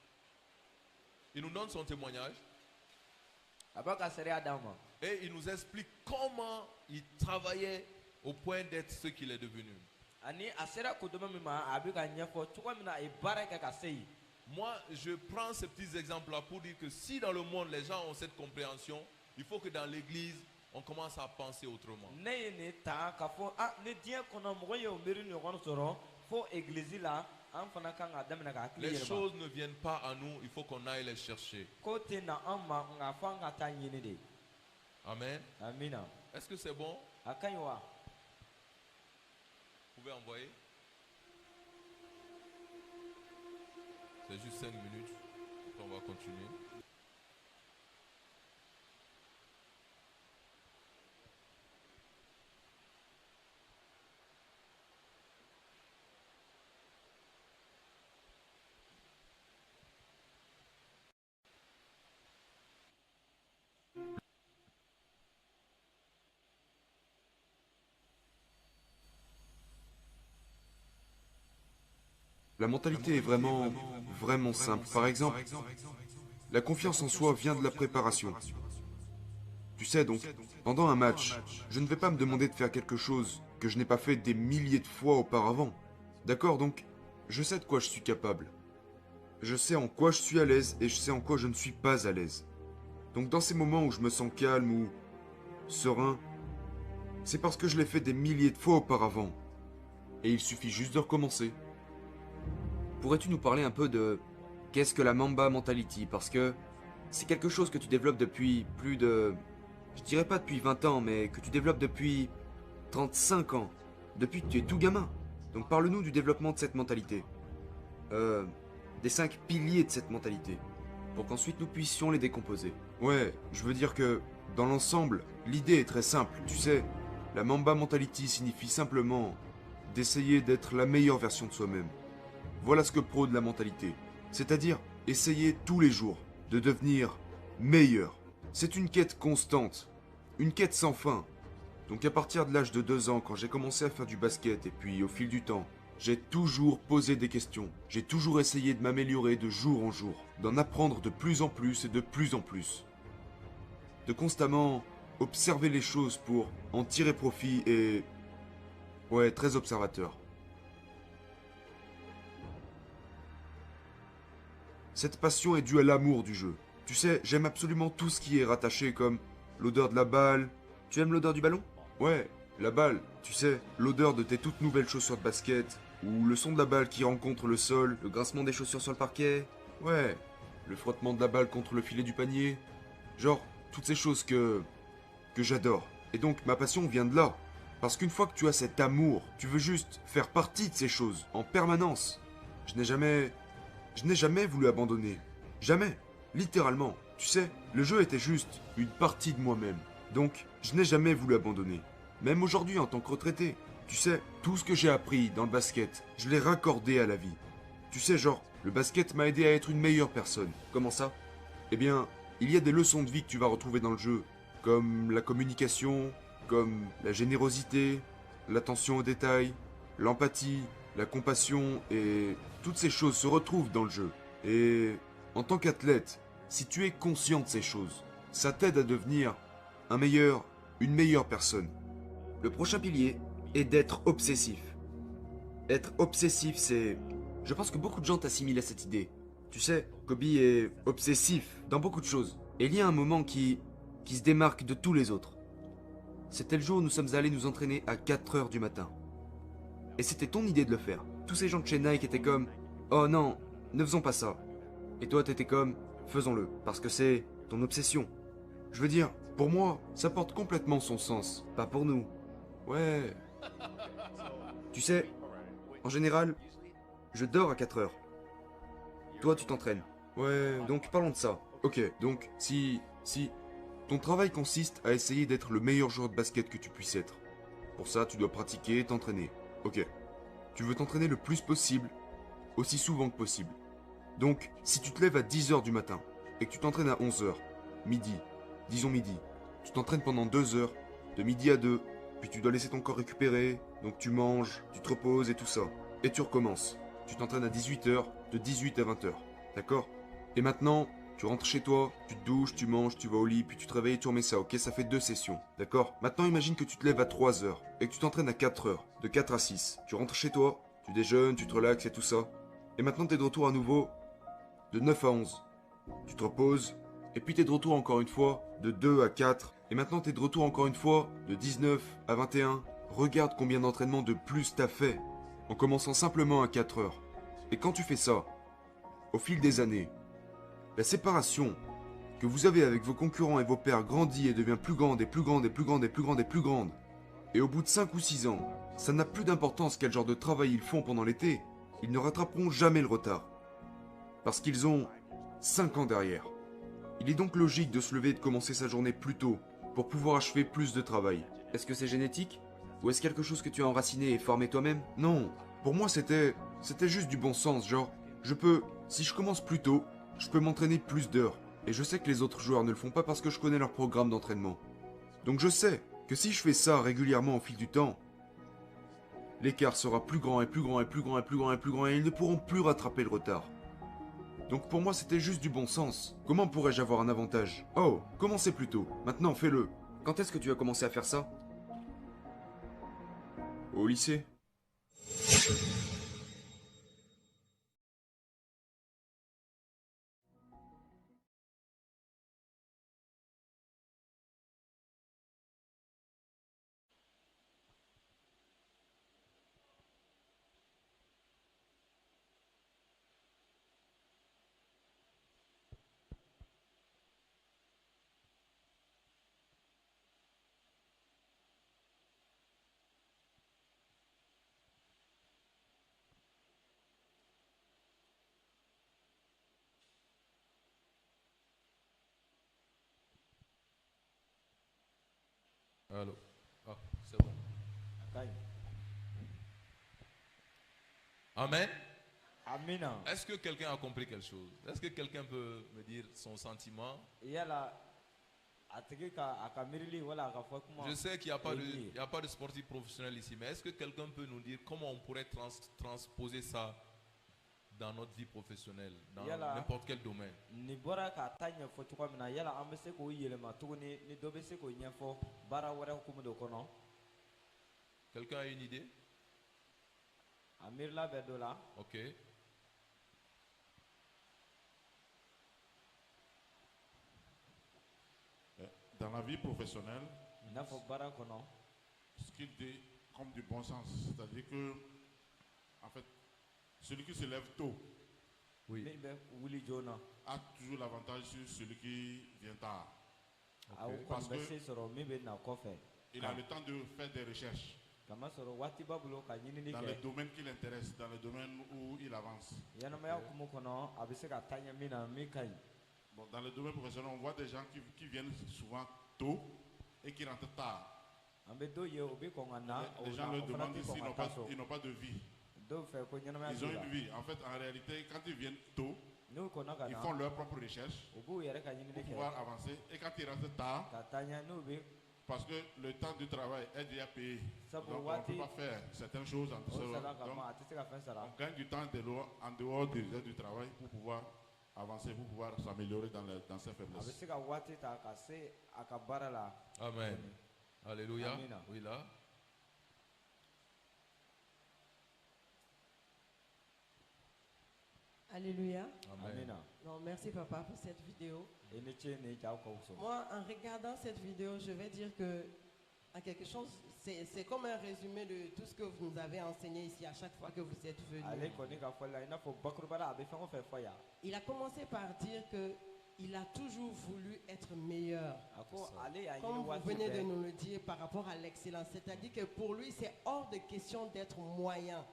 Il nous donne son témoignage. Et il nous explique comment il travaillait au point d'être ce qu'il est devenu. Moi, je prends ces petits exemples-là pour dire que si dans le monde les gens ont cette compréhension, il faut que dans l'église, on commence à penser autrement. Les choses ne viennent pas à nous, il faut qu'on aille les chercher. Amen. Est-ce que c'est bon? Vous pouvez envoyer? C'est juste 5 minutes. On va continuer. La mentalité est vraiment, vraiment simple. Par exemple, la confiance en soi vient de la préparation. Tu sais donc, pendant un match, je ne vais pas me demander de faire quelque chose que je n'ai pas fait des milliers de fois auparavant. D'accord, donc, je sais de quoi je suis capable. Je sais en quoi je suis à l'aise et je sais en quoi je ne suis pas à l'aise. Donc dans ces moments où je me sens calme ou serein, c'est parce que je l'ai fait des milliers de fois auparavant. Et il suffit juste de recommencer. Pourrais-tu nous parler un peu de qu'est-ce que la Mamba Mentality? Parce que c'est quelque chose que tu développes depuis plus de... Je dirais pas depuis 20 ans, mais que tu développes depuis 35 ans. Depuis que tu es tout gamin. Donc parle-nous du développement de cette mentalité. Des 5 piliers de cette mentalité. Pour qu'ensuite nous puissions les décomposer. Ouais, je veux dire que, dans l'ensemble, l'idée est très simple. Tu sais, la Mamba Mentality signifie simplement d'essayer d'être la meilleure version de soi-même. Voilà ce que prône la mentalité. C'est-à-dire, essayer tous les jours de devenir meilleur. C'est une quête constante. Une quête sans fin. Donc à partir de l'âge de 2 ans, quand j'ai commencé à faire du basket, et puis au fil du temps, j'ai toujours posé des questions. J'ai toujours essayé de m'améliorer de jour en jour. D'en apprendre de plus en plus et de plus en plus. De constamment observer les choses pour en tirer profit et... Ouais, très observateur. Cette passion est due à l'amour du jeu. Tu sais, j'aime absolument tout ce qui est rattaché comme l'odeur de la balle. Tu aimes l'odeur du ballon? Ouais, la balle, tu sais, l'odeur de tes toutes nouvelles chaussures de basket, ou le son de la balle qui rencontre le sol, le grincement des chaussures sur le parquet. Ouais, le frottement de la balle contre le filet du panier. Genre, toutes ces choses que j'adore. Et donc, ma passion vient de là. Parce qu'une fois que tu as cet amour, tu veux juste faire partie de ces choses, en permanence. Je n'ai jamais voulu abandonner. Jamais. Littéralement. Tu sais, le jeu était juste une partie de moi-même. Donc, je n'ai jamais voulu abandonner. Même aujourd'hui, en tant que retraité. Tu sais, tout ce que j'ai appris dans le basket, je l'ai raccordé à la vie. Tu sais, genre, le basket m'a aidé à être une meilleure personne. Comment ça? Eh bien, il y a des leçons de vie que tu vas retrouver dans le jeu, comme la communication, comme la générosité, l'attention aux détails, l'empathie, la compassion, et toutes ces choses se retrouvent dans le jeu. Et en tant qu'athlète, si tu es conscient de ces choses, ça t'aide à devenir une meilleure personne. Le prochain pilier est d'être obsessif. Être obsessif, c'est... Je pense que beaucoup de gens t'assimilent à cette idée. Tu sais, Kobe est obsessif dans beaucoup de choses. Et il y a un moment qui se démarque de tous les autres. C'était le jour où nous sommes allés nous entraîner à 4 heures du matin. Et c'était ton idée de le faire. Tous ces gens de chez Nike étaient comme « Oh non, ne faisons pas ça ». Et toi t'étais comme « Faisons-le », parce que c'est ton obsession. Je veux dire, pour moi, ça porte complètement son sens. Pas pour nous. Ouais. Tu sais, en général, je dors à 4 heures. Toi, tu t'entraînes. Ouais. Donc parlons de ça. Ok, donc si ton travail consiste à essayer d'être le meilleur joueur de basket que tu puisses être. Pour ça, tu dois pratiquer et t'entraîner. Ok. Tu veux t'entraîner le plus possible, aussi souvent que possible. Donc, si tu te lèves à 10h du matin et que tu t'entraînes à 11h, midi, disons midi, tu t'entraînes pendant 2 heures, de midi à 2, puis tu dois laisser ton corps récupérer, donc tu manges, tu te reposes et tout ça. Et tu recommences. Tu t'entraînes à 18h, de 18 à 20h. D'accord? Et maintenant, tu rentres chez toi, tu te douches, tu manges, tu vas au lit, puis tu te réveilles et tu remets ça, ok? Ça fait 2 sessions, d'accord? Maintenant, imagine que tu te lèves à 3h et que tu t'entraînes à 4h, de 4 à 6. Tu rentres chez toi, tu déjeunes, tu te relaxes et tout ça. Et maintenant, tu es de retour à nouveau de 9 à 11. Tu te reposes, et puis tu es de retour encore une fois de 2 à 4. Et maintenant, tu es de retour encore une fois de 19 à 21. Regarde combien d'entraînements de plus t'as fait en commençant simplement à 4 heures. Et quand tu fais ça, au fil des années, la séparation que vous avez avec vos concurrents et vos pairs grandit et devient plus grande et plus grande et plus grande et plus grande et plus grande. Et au bout de 5 ou 6 ans, ça n'a plus d'importance quel genre de travail ils font pendant l'été. Ils ne rattraperont jamais le retard. Parce qu'ils ont 5 ans derrière. Il est donc logique de se lever et de commencer sa journée plus tôt pour pouvoir achever plus de travail. Est-ce que c'est génétique? Ou est-ce quelque chose que tu as enraciné et formé toi-même? Non, pour moi c'était juste du bon sens, genre, si je commence plus tôt, je peux m'entraîner plus d'heures. Et je sais que les autres joueurs ne le font pas parce que je connais leur programme d'entraînement. Donc je sais que si je fais ça régulièrement au fil du temps, l'écart sera plus grand et plus grand et plus grand et plus grand et plus grand et ils ne pourront plus rattraper le retard. Donc pour moi, c'était juste du bon sens. Comment pourrais-je avoir un avantage? Oh, commencez plus tôt. Maintenant, fais-le. Quand est-ce que tu as commencé à faire ça? Au lycée. Allô. Ah, c'est bon. Amen. Amen. Est-ce que quelqu'un a compris quelque chose? Est-ce que quelqu'un peut me dire son sentiment? Je sais qu'il n'y a pas de sportif professionnel ici, mais est-ce que quelqu'un peut nous dire comment on pourrait transposer ça dans notre vie professionnelle, dans n'importe quel domaine? Quelqu'un a une idée? Ok. Dans la vie professionnelle, ce qu'il dit comme du bon sens, c'est-à-dire que, en fait, celui qui se lève tôt a toujours l'avantage sur celui qui vient tard. Okay. Parce qu'il a le temps de faire des recherches dans le domaine qui l'intéresse, dans le domaine où il avance. Okay. Bon, dans le domaine professionnel, on voit des gens qui viennent souvent tôt et qui rentrent tard. Les gens leur demandent s'ils n'ont pas de vie. Ils ont une vie. En fait, en réalité, quand ils viennent tôt, ils font leur propre recherche pour pouvoir avancer. Et quand ils rentrent tard, parce que le temps du travail est déjà payé, donc on ne peut pas faire certaines choses en dehors. On gagne du temps en dehors du travail pour pouvoir avancer, pour pouvoir s'améliorer dans ses faiblesses. Amen. Alléluia. Amina. Oui, là. Alléluia. Amen. Non, merci papa pour cette vidéo. Moi, en regardant cette vidéo, je vais dire que à quelque chose, c'est comme un résumé de tout ce que vous nous avez enseigné ici à chaque fois que vous êtes venus. Il a commencé par dire que il a toujours voulu être meilleur. Comme vous venez de nous le dire par rapport à l'excellence, c'est-à-dire que pour lui, c'est hors de question d'être moyen.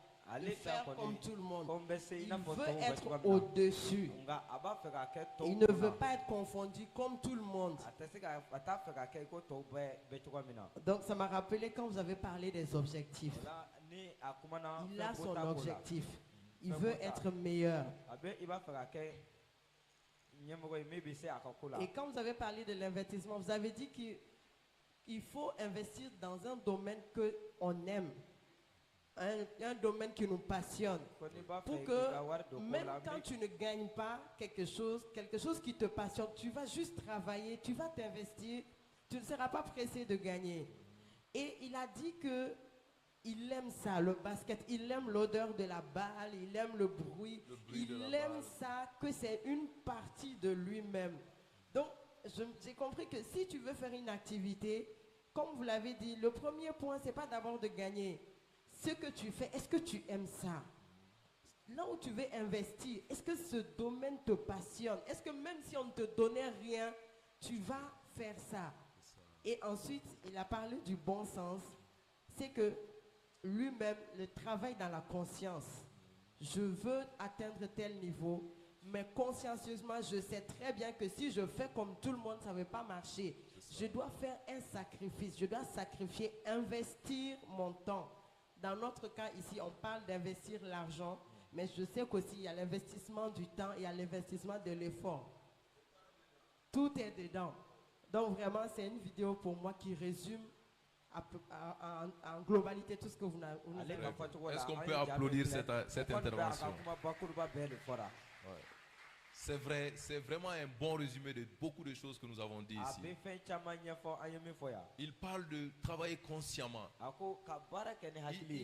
De faire comme tout le monde. Il veut être au-dessus. Il ne veut pas être confondu comme tout le monde. Donc ça m'a rappelé quand vous avez parlé des objectifs. Il a son objectif. Il veut être meilleur. Et quand vous avez parlé de l'investissement, vous avez dit qu'il faut investir dans un domaine qu'on aime. Un domaine qui nous passionne, pour que même quand tu ne gagnes pas quelque chose qui te passionne, tu vas juste travailler, tu vas t'investir, tu ne seras pas pressé de gagner. Et il a dit que il aime ça, le basket, il aime l'odeur de la balle, il aime le bruit, il aime ça, que c'est une partie de lui-même. Donc j'ai compris que si tu veux faire une activité, comme vous l'avez dit, le premier point, c'est pas d'abord de gagner. Ce que tu fais, est-ce que tu aimes ça? Là où tu veux investir, est-ce que ce domaine te passionne? Est-ce que même si on ne te donnait rien, tu vas faire ça? Et ensuite, il a parlé du bon sens. C'est que lui-même, le travail dans la conscience. Je veux atteindre tel niveau, mais consciencieusement, je sais très bien que si je fais comme tout le monde, ça ne va pas marcher. Je dois faire un sacrifice. Je dois sacrifier, investir mon temps. Dans notre cas ici, on parle d'investir l'argent, mais je sais qu'aussi il y a l'investissement du temps, il y a l'investissement de l'effort. Tout est dedans. Donc vraiment, c'est une vidéo pour moi qui résume en globalité tout ce que vous avez. Est-ce qu'on peut applaudir cette intervention? Ouais. C'est vraiment un bon résumé de beaucoup de choses que nous avons dit ici. Il parle de travailler consciemment.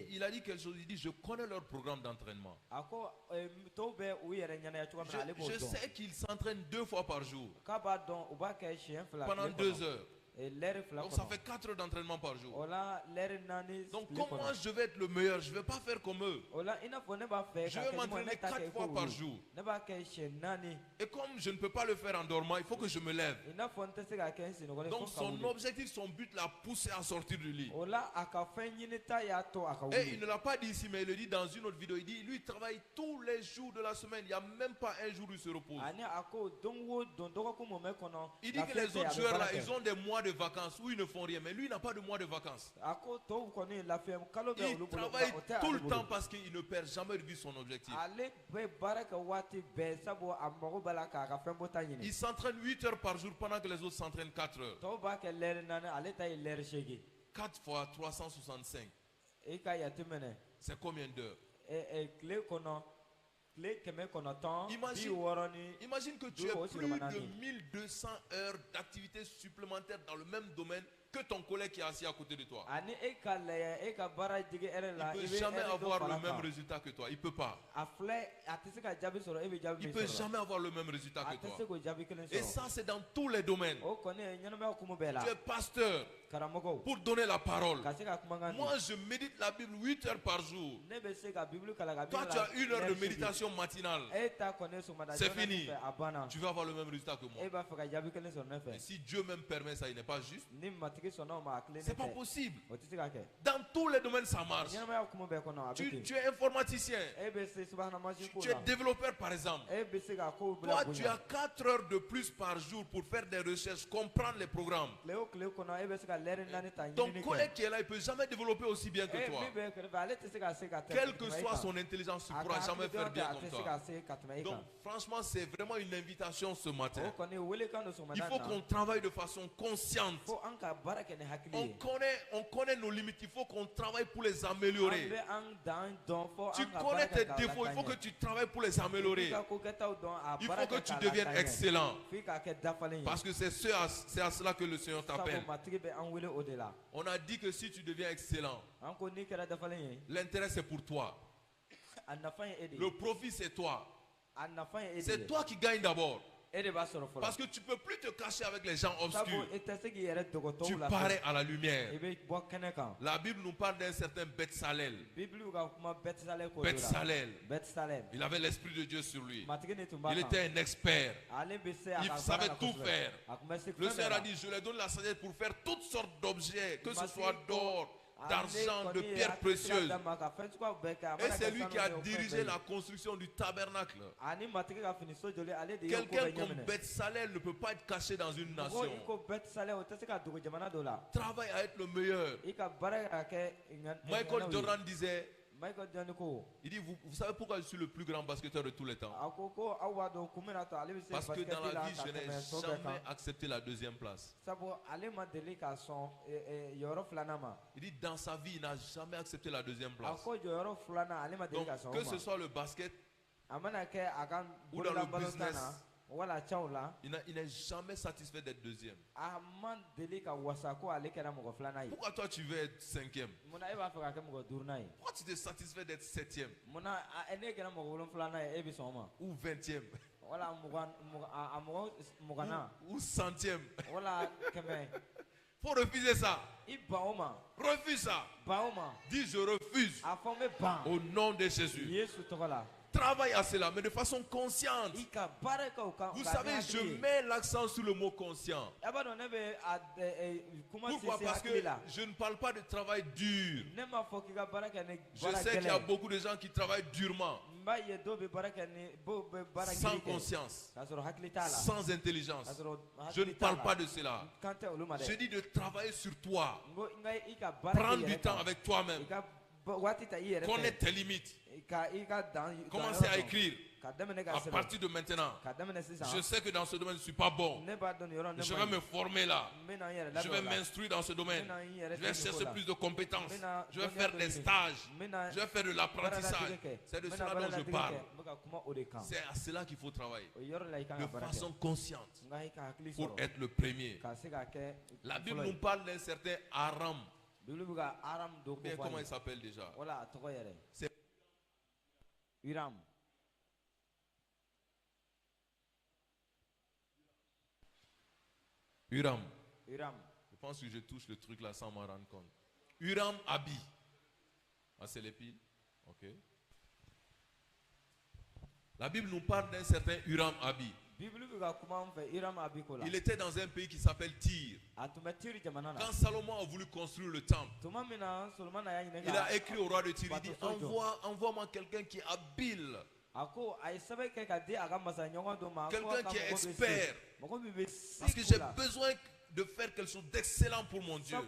Il a dit quelque chose, il dit, je connais leur programme d'entraînement. Je sais qu'ils s'entraînent 2 fois par jour, pendant 2 heures. Donc ça fait 4 heures d'entraînement par jour. Donc comment je vais être le meilleur? Je ne vais pas faire comme eux. Je vais m'entraîner 4 fois par jour. Et comme je ne peux pas le faire en dormant, il faut que je me lève. Donc son objectif, son but l'a poussé à sortir du lit. Et il ne l'a pas dit ici, mais il le dit dans une autre vidéo. Il dit, lui, il travaille tous les jours de la semaine. Il n'y a même pas un jour où il se repose. Il dit que les autres joueurs là, ils ont des mois de vacances où ils ne font rien, mais lui il n'a pas de mois de vacances. Il travaille tout le temps parce qu'il ne perd jamais de vue son objectif. Il s'entraîne 8 heures par jour pendant que les autres s'entraînent 4 heures. 4 fois 365. C'est combien d'heures? Imagine que tu as plus de 1200 heures d'activité supplémentaires dans le même domaine que ton collègue qui est assis à côté de toi. Il ne peut jamais avoir le même résultat que toi. Il ne peut pas. Il ne peut jamais avoir le même résultat que toi. Et ça, c'est dans tous les domaines. Tu es pasteur pour donner la parole. Moi, je médite la Bible 8 heures par jour. Toi, tu as 1 heure de méditation matinale. C'est fini. Tu vas avoir le même résultat que moi. Et si Dieu même permet ça, il n'est pas juste. C'est pas possible. Dans tous les domaines, ça marche. Tu es informaticien. Tu es développeur, par exemple. Toi, tu as 4 heures de plus par jour pour faire des recherches, comprendre les programmes. Ton collègue qui est là, il ne peut jamais développer aussi bien que toi. Quelle que soit son intelligence, il ne pourra jamais faire bien comme toi. Donc, franchement, c'est vraiment une invitation ce matin. Il faut qu'on travaille de façon consciente. On connaît nos limites, il faut qu'on travaille pour les améliorer. Tu connais tes défauts, il faut que tu travailles pour les améliorer. Il faut que tu deviennes excellent. Parce que c'est à cela que le Seigneur t'appelle. On a dit que si tu deviens excellent, l'intérêt c'est pour toi. Le profit c'est toi. C'est toi qui gagnes d'abord. Parce que tu ne peux plus te cacher avec les gens obscurs. Tu parais à la lumière. La Bible nous parle d'un certain Betsalel. Il avait l'Esprit de Dieu sur lui. Il était un expert. Il savait tout faire. Le Seigneur a dit, je lui donne la sagesse pour faire toutes sortes d'objets, que ce soit d'or, d'argent, de pierres précieuses. Et c'est lui qui a dirigé la construction du tabernacle. Quelqu'un comme Betsalel ne peut pas être caché dans une nation. Travaille à être le meilleur. Michael Jordan disait, il dit, vous savez pourquoi je suis le plus grand basketteur de tous les temps? Parce que dans la vie, je n'ai jamais accepté la 2e place. Il dit, dans sa vie, il n'a jamais accepté la 2e place. Donc, que ce soit le basket ou dans le business, il n'est jamais satisfait d'être 2e. Pourquoi toi tu veux être 5e? Pourquoi tu te satisfais d'être 7e? Ou 20e? Ou 100e? Faut refuser ça. Refuse ça. Dis je refuse. Au nom de Jésus. Travaille à cela, mais de façon consciente. Vous savez, je mets l'accent sur le mot conscient. Pourquoi? Parce que je ne parle pas de travail dur. Je sais qu'il y a beaucoup de gens qui travaillent durement, sans conscience, sans intelligence. Je ne parle pas de cela. Je dis de travailler sur toi. Prendre du temps avec toi-même. Connaître tes limites. Commencez à écrire. À partir de maintenant, je sais que dans ce domaine je ne suis pas bon. Je vais me former là. Je vais m'instruire dans ce domaine. Je vais chercher plus de compétences. Je vais faire des stages. Je vais faire de l'apprentissage. C'est de cela dont je parle. C'est à cela qu'il faut travailler. De façon consciente. Pour être le premier. La Bible nous parle d'un certain Aram. Bien, comment il s'appelle déjà? C'est Hiram. Hiram. Je pense que je touche le truc là sans m'en rendre compte. Hiram Abi. Ah, c'est les piles. Ok. La Bible nous parle d'un certain Hiram Abi. Il était dans un pays qui s'appelle Tyr. Quand Salomon a voulu construire le temple, il a écrit au roi de Tyr, il dit, envoie-moi quelqu'un qui est habile. Quelqu'un qui est expert. Parce que j'ai besoin de faire quelque chose d'excellent pour mon Dieu. Tu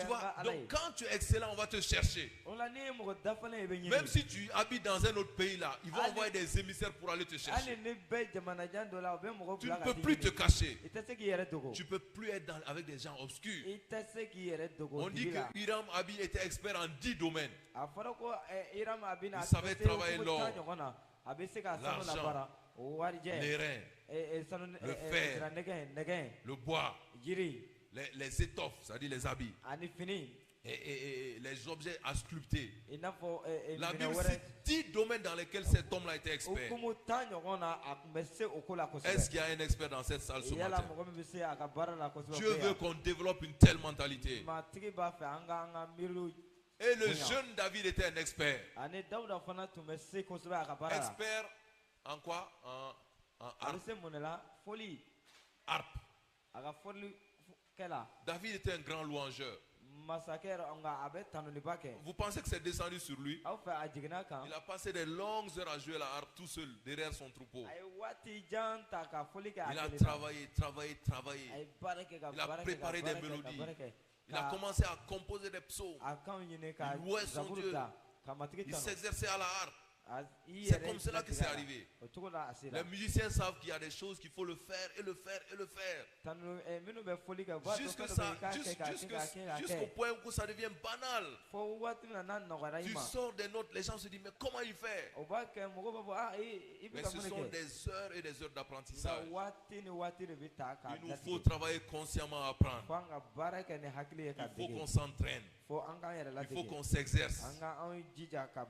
vois, donc quand tu es excellent, on va te chercher. Même si tu habites dans un autre pays là, ils vont envoyer des émissaires pour aller te chercher. Tu ne peux plus te cacher. Tu ne peux plus être avec des gens obscurs. On dit que Hiram Abi était expert en 10 domaines. Il savait travailler l'or, l'argent, les reins, le fer, le bois, les étoffes, c'est-à-dire les habits, et les objets à sculpter. La Bible cite 10 domaines dans lesquels cet homme-là a été expert. Est-ce qu'il y a un expert dans cette salle ce matin? Dieu veut qu'on développe une telle mentalité. Et le jeune David était un expert. Expert en quoi? En harpe. David était un grand louangeur. Vous pensez que c'est descendu sur lui? Il a passé des longues heures à jouer la harpe tout seul derrière son troupeau. Il a travaillé. Il a préparé des mélodies. Il a commencé à composer des psaumes. Il louait son Dieu. Il s'exerçait à la harpe. C'est comme cela que c'est arrivé. Les musiciens savent qu'il y a des choses qu'il faut le faire et le faire et le faire. Jusqu'au point où ça devient banal. Tu sors des notes, les gens se disent mais comment il fait? Mais ce sont des heures et des heures d'apprentissage. Il nous faut travailler consciemment à apprendre. Il faut qu'on s'entraîne. Il faut qu'on s'exerce.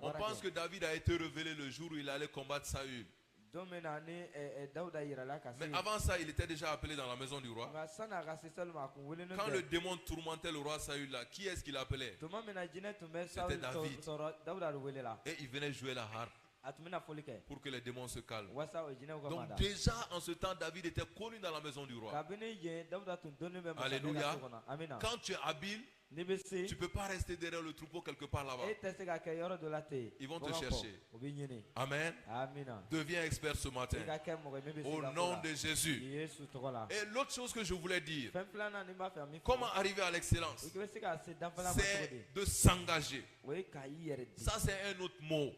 On pense que David a été révélé le jour où il allait combattre Saül. Mais avant ça, il était déjà appelé dans la maison du roi. Quand le démon tourmentait le roi Saül là, qui est-ce qu'il appelait? C'était David. Et il venait jouer la harpe pour que les démons se calment. Donc déjà en ce temps, David était connu dans la maison du roi. Alléluia. Quand tu es habile, tu ne peux pas rester derrière le troupeau quelque part là-bas. Ils vont te chercher. Amen. Deviens expert ce matin. Au nom de Jésus. Et l'autre chose que je voulais dire, comment arriver à l'excellence? C'est de s'engager. Ça c'est un autre mot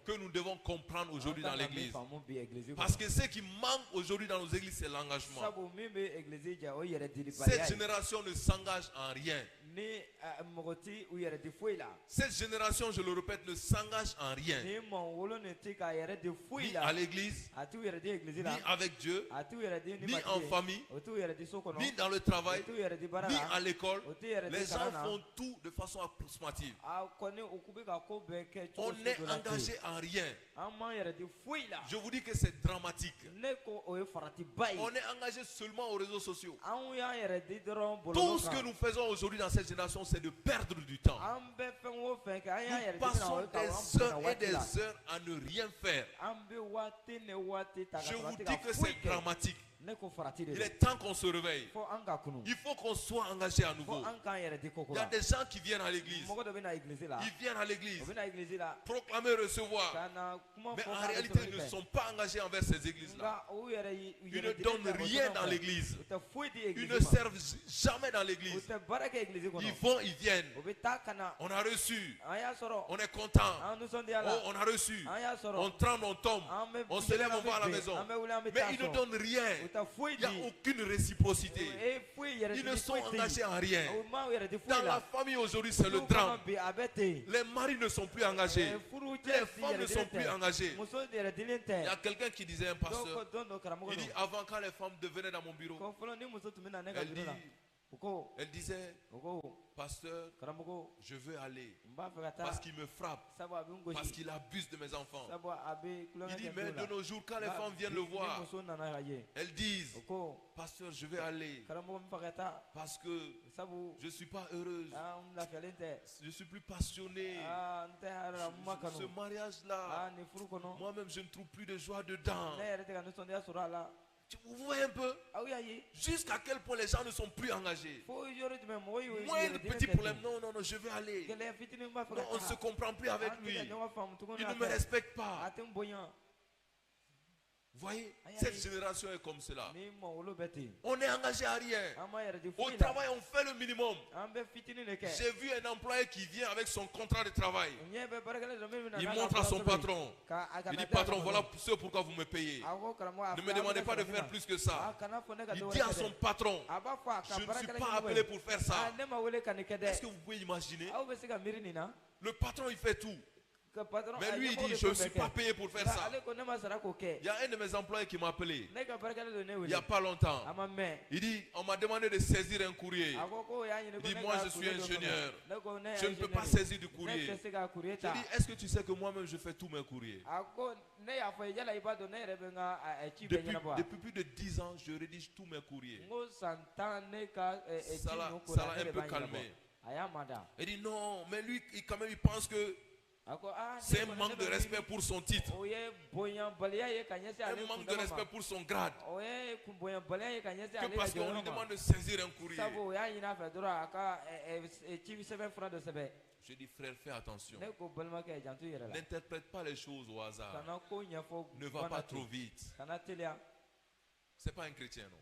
que nous devons comprendre aujourd'hui dans l'église. Parce que ce qui manque aujourd'hui dans nos églises, c'est l'engagement. Cette génération ne s'engage en rien. Cette génération, je le répète, ne s'engage en rien. Ni à l'église, ni avec Dieu, ni en famille, ni dans le travail, ni à l'école. Les gens font tout de façon approximative. On est engagé en rien. Je vous dis que c'est dramatique. On est engagé seulement aux réseaux sociaux. Tout ce que nous faisons aujourd'hui dans cette génération, c'est de perdre du temps. Nous passons des heures et des heures à ne rien faire. Je vous dis que c'est dramatique. Il est temps qu'on se réveille. Il faut qu'on soit engagé à nouveau. Il y a des gens qui viennent à l'église. Ils viennent à l'église, proclamer, recevoir. Mais en réalité, ils ne sont pas engagés envers ces églises-là. Ils ne donnent rien dans l'église. Ils ne servent jamais dans l'église. Ils vont, ils viennent. On a reçu. On est content. Oh, on a reçu. On tremble, on tombe. On se lève, on va à la maison. Mais ils ne donnent rien. Il n'y a aucune réciprocité. Ils ne sont engagés en rien. Dans la famille aujourd'hui, c'est le drame. Les maris ne sont plus engagés. Les femmes ne sont plus engagées. Il y a quelqu'un qui disait, un pasteur, il dit, avant, quand les femmes venaient dans mon bureau, elle disait, pasteur, je veux aller parce qu'il me frappe, parce qu'il abuse de mes enfants. Il dit, mais de nos jours, quand les femmes viennent le voir, elles disent, pasteur, je veux aller parce que je ne suis pas heureuse, je ne suis plus passionnée. Ce mariage-là, moi-même, je ne trouve plus de joie dedans. Vous voyez un peu jusqu'à quel point les gens ne sont plus engagés. Moi, le petit problème, non, je veux aller. Non, on ne se comprend plus avec lui. Il ne me respecte pas. Vous voyez, cette génération est comme cela. On est engagé à rien. Au travail, on fait le minimum. J'ai vu un employé qui vient avec son contrat de travail. Il montre à son patron. Il dit, patron, voilà ce pourquoi vous me payez. Ne me demandez pas de faire plus que ça. Il dit à son patron, je ne suis pas appelé pour faire ça. Est-ce que vous pouvez imaginer? Le patron, il fait tout. Mais lui, il dit, je ne suis pas payé pour faire ça. Il y a un de mes employés qui m'a appelé il n'y a pas longtemps. Il dit, on m'a demandé de saisir un courrier. Il dit, moi je suis ingénieur. Je ne peux pas saisir du courrier. Je dis, est-ce que tu sais que moi-même je fais tous mes courriers? Depuis plus de 10 ans, je rédige tous mes courriers. Ça l'a un peu calmé. Il dit, non, mais lui, quand même, il pense que c'est un manque de respect pour son titre. Un manque de respect pour son grade. Que parce qu'on lui demande de saisir un courrier. Je dis, frère, fais attention. N'interprète pas les choses au hasard. Ne va pas trop vite. C'est pas un chrétien, non.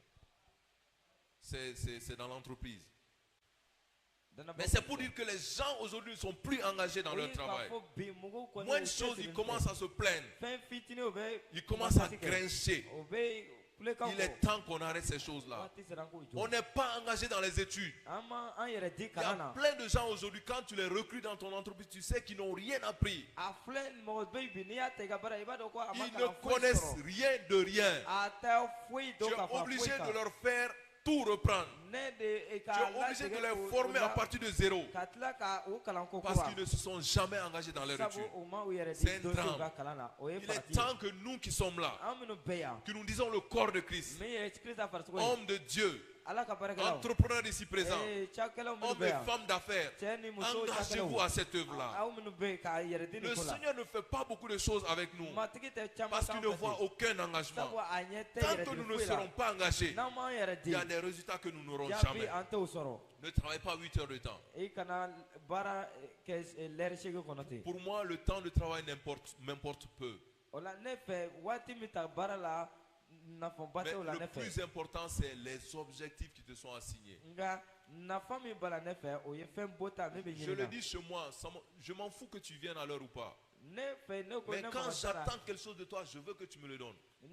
C'est dans l'entreprise. Mais c'est pour dire que les gens aujourd'hui ne sont plus engagés dans leur travail. Moins de choses, ils commencent à se plaindre. Ils commencent à grincher. Il est temps qu'on arrête ces choses-là. On n'est pas engagé dans les études. Il y a plein de gens aujourd'hui, quand tu les recrutes dans ton entreprise, tu sais qu'ils n'ont rien appris. Ils ne connaissent rien de rien. Tu es obligé de leur faire tout reprendre. Tu es obligé de les former à partir de zéro. Parce qu'ils ne se sont jamais engagés dans leur études. C'est un drame. Il est temps que nous qui sommes là, que nous disons le corps de Christ, homme de Dieu, entrepreneurs ici présents, hommes et femmes d'affaires, engagez-vous à cette œuvre-là. Le Seigneur ne fait pas beaucoup de choses avec nous parce qu'il ne voit aucun engagement. Tant que nous ne serons pas engagés, il y a des résultats que nous n'aurons jamais. Ne travaille pas 8 heures de temps. Pour moi, le temps de travail m'importe peu. Mais le plus important, c'est les objectifs qui te sont assignés. Je le dis chez moi, je m'en fous que tu viennes à l'heure ou pas. Mais quand j'attends quelque chose de toi, je veux que tu me le donnes. Si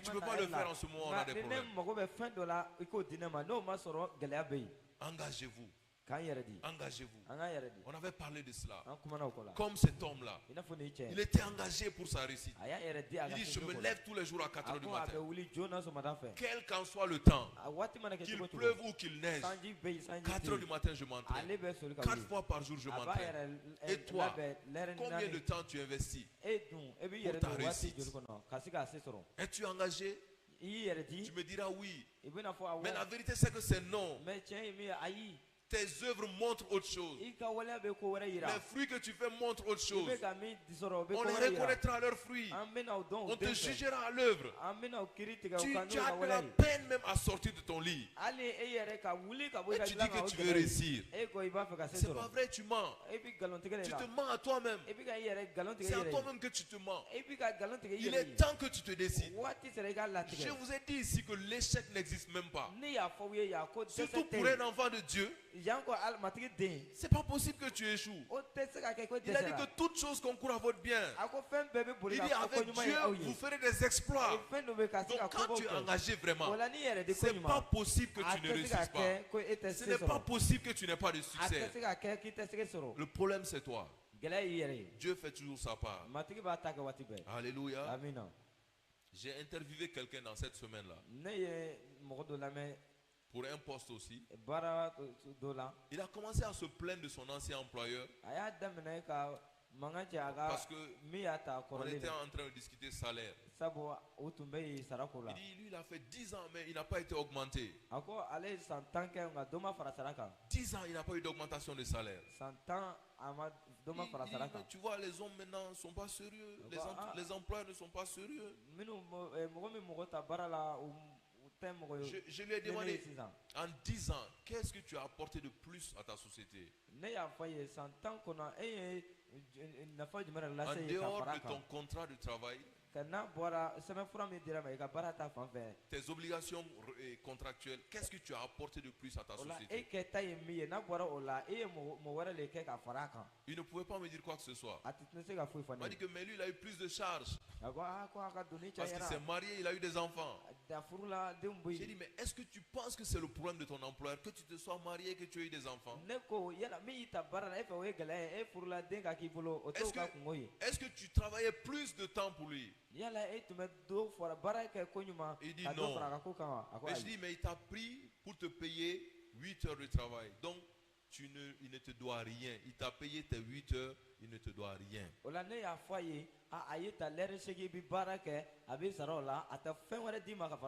tu ne peux pas le faire en ce moment, on a des problèmes. Engagez-vous. Engagez-vous. On avait parlé de cela. Comme cet homme-là, il était engagé pour sa réussite. Il dit, je me lève tous les jours à 4 heures du matin. Quel qu'en soit le temps, qu'il pleuve ou qu'il neige, 4 heures du matin, je m'entraîne. 4 fois par jour, je m'entraîne. Et toi, combien de temps tu investis pour ta réussite? Es-tu engagé? Tu me diras oui. Mais la vérité, c'est que c'est non. Tes œuvres montrent autre chose. Les fruits que tu fais montrent autre chose. On les reconnaîtra à leurs fruits. On te jugera à l'œuvre. Tu as de la peine même à sortir de ton lit. Et tu dis que tu veux réussir. C'est pas vrai, tu mens. Tu te mens à toi-même. C'est à toi-même que tu te mens. Il est temps que tu te décides. Je vous ai dit ici que l'échec n'existe même pas. Surtout pour un enfant de Dieu. C'est pas possible que tu échoues. Il a dit que toute chose concourt à votre bien. Il dit avec Dieu, vous ferez des exploits. Donc quand tu es engagé vraiment, c'est pas possible que tu ne réussisses pas. Ce n'est pas possible que tu n'aies pas de succès. Le problème c'est toi. Dieu fait toujours sa part. Alléluia. J'ai interviewé quelqu'un dans cette semaine-là. Pour un poste aussi. Il a commencé à se plaindre de son ancien employeur. Parce que on était en train de discuter salaire. Il dit, lui, il a fait 10 ans, mais il n'a pas été augmenté. 10 ans, il n'a pas eu d'augmentation de salaire. Tu vois, les hommes maintenant ne sont pas sérieux. Les employeurs ne sont pas sérieux. Je lui ai demandé, en 10 ans, qu'est-ce que tu as apporté de plus à ta société? En dehors de ton contrat de travail, tes obligations contractuelles, qu'est-ce que tu as apporté de plus à ta société? Il ne pouvait pas me dire quoi que ce soit. Il m'a dit que mais lui, il a eu plus de charges. Parce qu'il s'est marié, il a eu des enfants. J'ai dit, mais est-ce que tu penses que c'est le problème de ton employeur, que tu te sois marié, que tu aies eu des enfants? Est-ce que tu travaillais plus de temps pour lui? Il dit non. Mais je dis, mais il t'a pris pour te payer 8 heures de travail. Donc, il ne te doit rien. Il t'a payé tes 8 heures, il ne te doit rien.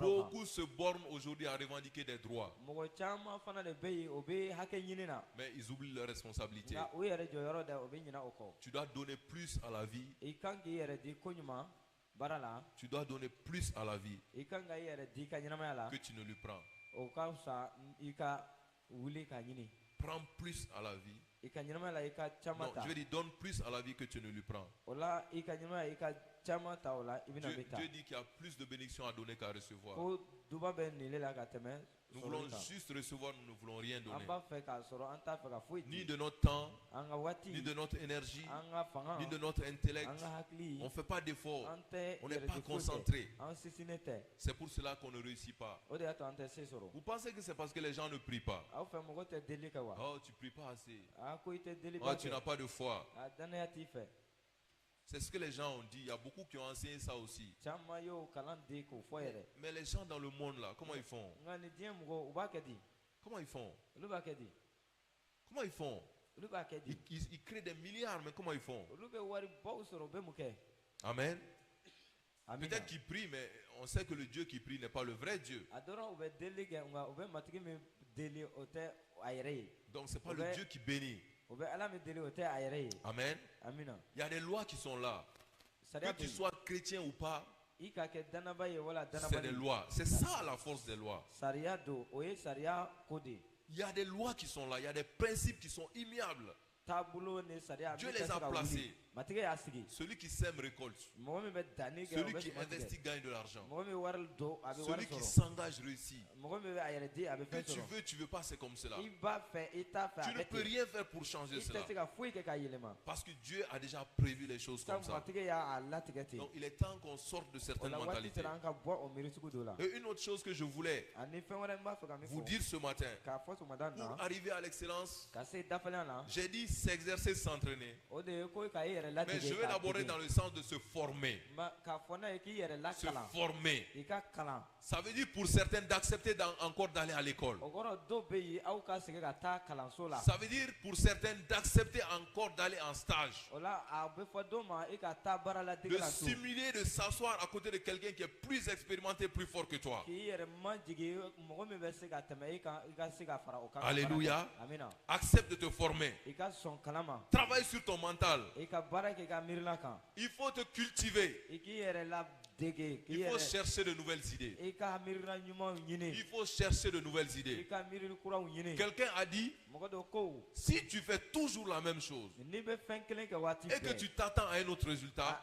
Beaucoup se bornent aujourd'hui à revendiquer des droits. Mais ils oublient leurs responsabilités. Tu dois donner plus à la vie. Tu dois donner plus à la vie que tu ne lui prends. Prends plus à la vie. Non, je veux dire, donne plus à la vie que tu ne lui prends. Dieu dit qu'il y a plus de bénédictions à donner qu'à recevoir. Nous voulons juste recevoir, nous ne voulons rien donner. Ni de notre temps, ni de notre énergie, ni de notre intellect. On ne fait pas d'efforts. On n'est pas concentré. C'est pour cela qu'on ne réussit pas. Vous pensez que c'est parce que les gens ne prient pas? Oh, tu ne pries pas assez. Oh, tu n'as pas de foi. C'est ce que les gens ont dit. Il y a beaucoup qui ont enseigné ça aussi. Mais les gens dans le monde là, comment ils font? Comment ils font? Comment ils font? Ils créent des milliards, mais comment ils font? Amen. Peut-être qu'ils prient, mais on sait que le Dieu qui prie n'est pas le vrai Dieu. Donc ce n'est pas le Dieu qui bénit. Amen. Il y a des lois qui sont là. Que tu sois chrétien ou pas, c'est des lois. C'est ça la force des lois. Il y a des lois qui sont là. Il y a des principes qui sont immuables. Dieu les a placés. Celui qui sème récolte. Celui qui investit gagne de l'argent. Celui qui s'engage réussit. Que tu veux pas, c'est comme cela. Tu ne peux rien faire pour changer cela. Parce que Dieu a déjà prévu les choses comme ça. Donc il est temps qu'on sorte de certaines mentalités. Et une autre chose que je voulais vous dire ce matin, pour arriver à l'excellence, j'ai dit s'exercer, s'entraîner. Mais je vais l'aborder dans le sens de se former. Se former. Ça veut dire pour certains d'accepter encore d'aller à l'école. Ça veut dire pour certains d'accepter encore d'aller en stage. De simuler de s'asseoir à côté de quelqu'un qui est plus expérimenté, plus fort que toi. Alléluia. Accepte de te former. Travaille sur ton mental. Il faut te cultiver. Il faut chercher de nouvelles idées. Il faut chercher de nouvelles idées. Quelqu'un a dit, si tu fais toujours la même chose et que tu t'attends à un autre résultat,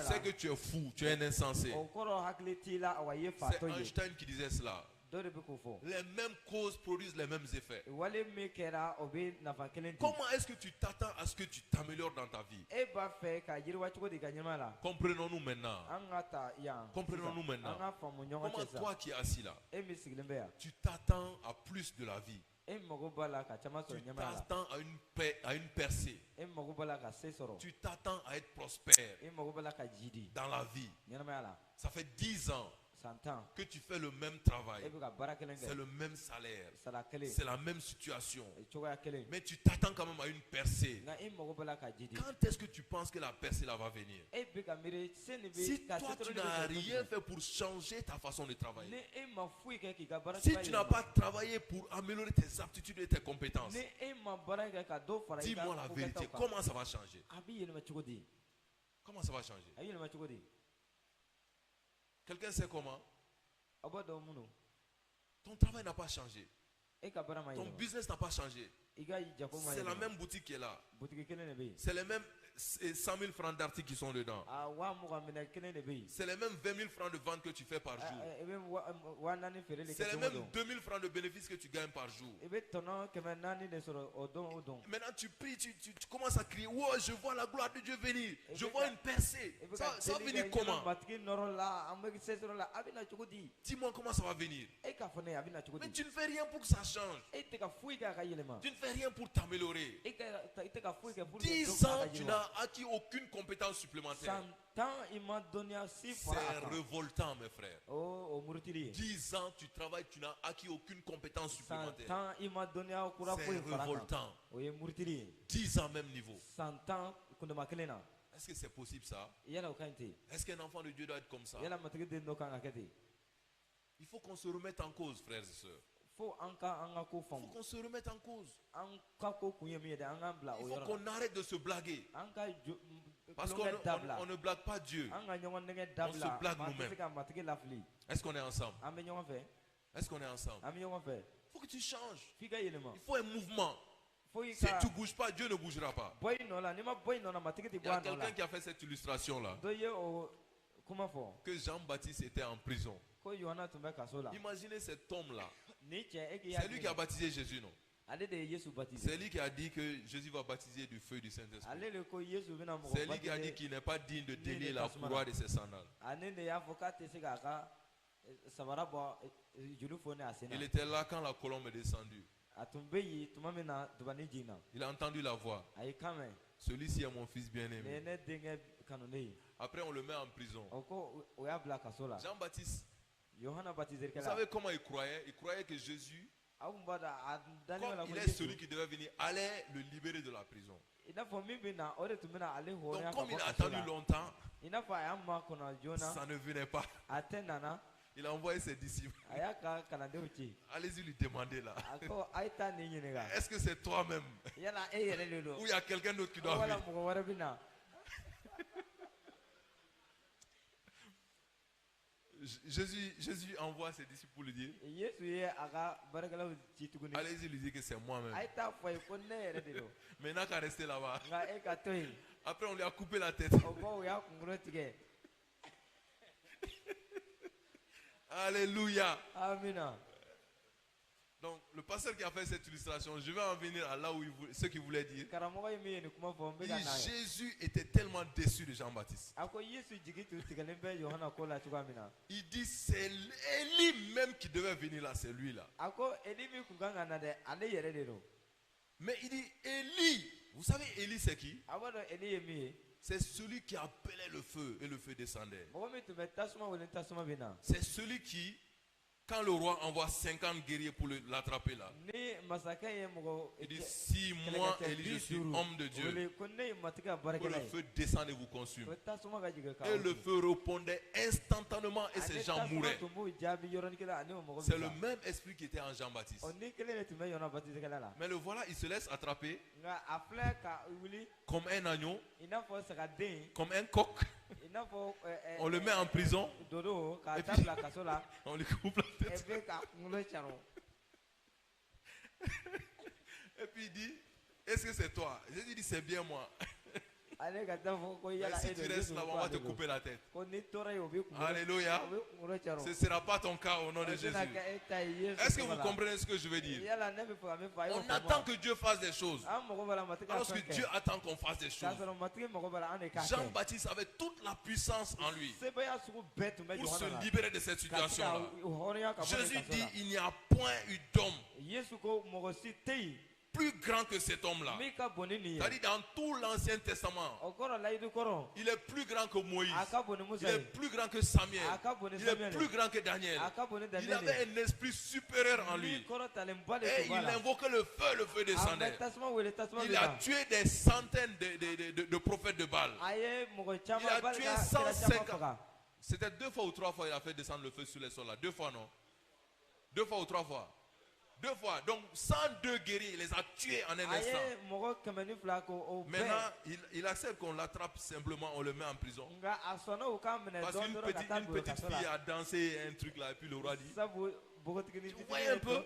c'est que tu es fou, tu es un insensé. C'est Einstein qui disait cela. Les mêmes causes produisent les mêmes effets. Comment est-ce que tu t'attends à ce que tu t'améliores dans ta vie? Comprenons-nous maintenant. Comprenons-nous maintenant. Comment toi qui es assis là, tu t'attends à plus de la vie. Tu t'attends à une percée. Tu t'attends à être prospère dans la vie. Ça fait 10 ans que tu fais le même travail, c'est le même salaire, c'est la même situation, mais tu t'attends quand même à une percée. Quand est-ce que tu penses que la percée là va venir? Si toi tu n'as rien fait pour changer ta façon de travailler, si tu n'as pas travaillé pour améliorer tes aptitudes et tes compétences, dis-moi la vérité, comment ça va changer? Comment ça va changer? Quelqu'un sait comment? Ton travail n'a pas changé. Ton business n'a pas changé. C'est la même boutique qui est là. C'est les mêmes 100 000 francs d'articles qui sont dedans. C'est les mêmes 20 000 francs de vente que tu fais par jour. C'est les mêmes 2 000 francs de bénéfices que tu gagnes par jour. Maintenant tu pries, tu commences à crier, oh, je vois la gloire de Dieu venir. Je vois une percée. Ça va venir comment? Dis-moi comment ça va venir. Mais tu ne fais rien pour que ça change. Tu ne fais rien pour t'améliorer. 10 ans, tu n'as acquis aucune compétence supplémentaire. C'est révoltant, mes frères. 10 ans, tu travailles, tu n'as acquis aucune compétence supplémentaire. C'est révoltant. 10 ans, même niveau. Est-ce que c'est possible ça? Est-ce qu'un enfant de Dieu doit être comme ça? Il faut qu'on se remette en cause, frères et sœurs. Il faut qu'on se remette en cause. Il faut qu'on arrête de se blaguer. Parce qu'on ne blague pas Dieu. On se blague nous-mêmes. Est-ce qu'on est ensemble? Est-ce qu'on est ensemble? Il faut que tu changes. Il faut un mouvement. Si tu ne bouges pas, Dieu ne bougera pas. Il y a quelqu'un qui a fait cette illustration-là. Que Jean-Baptiste était en prison. Imaginez cet homme-là. C'est lui qui a baptisé Jésus, non? C'est lui qui a dit que Jésus va baptiser du feu du Saint-Esprit. C'est lui qui a dit qu'il n'est pas digne de délier la courroie de ses sandales. Il était là quand la colombe est descendue. Il a entendu la voix. Celui-ci est mon fils bien-aimé. Après, on le met en prison. Jean-Baptiste, vous savez comment il croyait? Il croyait que Jésus, comme il est celui qui devait venir, allait le libérer de la prison. Donc comme il a attendu longtemps, ça ne venait pas. Il a envoyé ses disciples. Allez-y lui demander là. Est-ce que c'est toi-même? Ou il y a quelqu'un d'autre qui doit venir? Jésus envoie ses disciples pour lui dire, allez-y lui dire que c'est moi-même. Maintenant qu'à rester là-bas. Après on lui a coupé la tête. Alléluia. Amen. Donc le pasteur qui a fait cette illustration, je vais en venir à là où ce qu'il voulait dire. Jésus était tellement déçu de Jean-Baptiste. Il dit c'est Élie même qui devait venir là, c'est lui là. Mais il dit Élie. Vous savez Élie c'est qui? C'est celui qui appelait le feu et le feu descendait. C'est celui qui, quand le roi envoie 50 guerriers pour l'attraper là, il dit si moi Élie je suis homme de Dieu, que le feu descende et vous consume. Et le feu répondait instantanément et ces gens mouraient. C'est le même esprit qui était en Jean-Baptiste. Mais le voilà, il se laisse attraper comme un agneau, comme un coq. On le met en prison et puis on lui coupe la tête. Et puis il dit, est-ce que c'est toi? Jésus dit, c'est bien moi. Mais si tu restes là, on va te couper la tête. Alléluia. Ce ne sera pas ton cas au nom de Jésus. Est-ce que vous comprenez ce que je veux dire? On attend que Dieu fasse des choses. Alors que Dieu attend qu'on fasse des choses. Jean-Baptiste avait toute la puissance en lui pour se libérer de cette situation-là. Jésus dit, il n'y a point eu d'homme plus grand que cet homme-là. C'est-à-dire dans tout l'Ancien Testament, il est plus grand que Moïse, il est plus grand que Samuel, il est plus grand que Daniel. Il avait un esprit supérieur en lui. Et il invoquait le feu descendait. Il a tué des centaines de prophètes de Baal. Il a tué 150. C'était 2 fois ou 3 fois il a fait descendre le feu sur les sols là. 2 fois non? 2 fois ou 3 fois? 2 fois. Donc 102 guerriers, il les a tués en un instant. Maintenant, il accepte qu'on l'attrape simplement, on le met en prison. Parce qu'une petite fille a dansé un truc là et puis le roi dit, tu vois un peu,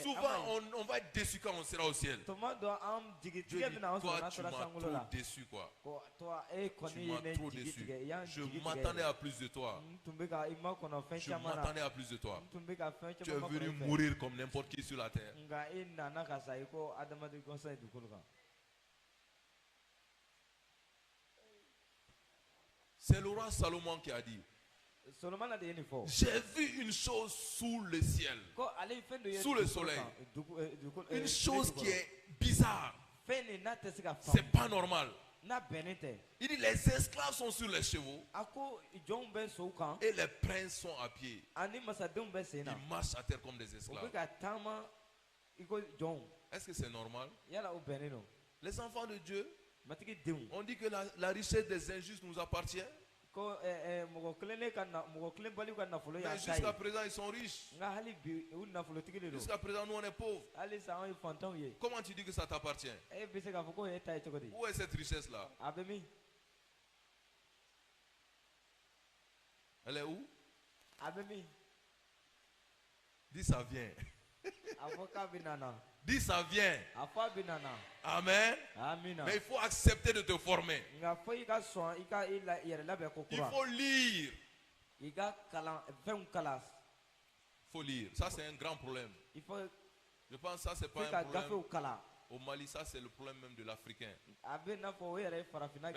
souvent on va être déçu quand on sera au ciel. Dieu dit, toi tu m'as trop déçu quoi. Tu m'as trop déçu. Je m'attendais à plus de toi. Je m'attendais à plus de toi. Tu es venu mourir comme n'importe qui sur la terre. C'est le roi Salomon qui a dit, j'ai vu une chose sous le ciel, sous le soleil, une chose qui est bizarre. C'est pas normal. Il dit les esclaves sont sur les chevaux et les princes sont à pied. Ils marchent à terre comme des esclaves. Est-ce que c'est normal? Les enfants de Dieu, on dit que la richesse des injustes nous appartient. Mais jusqu'à présent ils sont riches. Jusqu'à présent nous on est pauvres. Comment tu dis que ça t'appartient? Où est cette richesse là? Elle est où? Dis ça vient. Dis ça vient. Amen. Mais il faut accepter de te former. Il faut lire. Il faut lire. Ça c'est un grand problème. Je pense que ça c'est pas un problème. Au Mali, ça c'est le problème même de l'Africain. Mais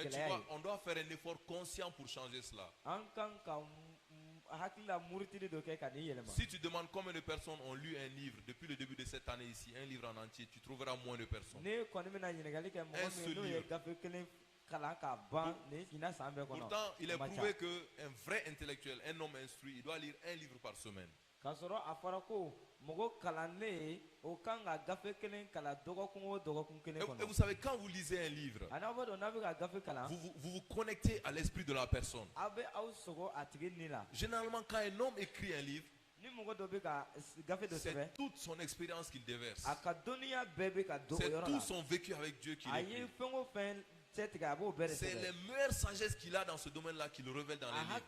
tu vois, on doit faire un effort conscient pour changer cela. Si tu demandes combien de personnes ont lu un livre depuis le début de cette année ici, un livre en entier, tu trouveras moins de personnes. Un seul livre. Pourtant, il est prouvé qu'un vrai intellectuel, un homme instruit, il doit lire un livre par semaine. Et vous savez, quand vous lisez un livre, vous vous connectez à l'esprit de la personne. Généralement, quand un homme écrit un livre, c'est toute son expérience qu'il déverse. C'est tout son vécu avec Dieu qu'il écrit. C'est les meilleures sagesses qu'il a dans ce domaine-là qu'il révèle dans les livres.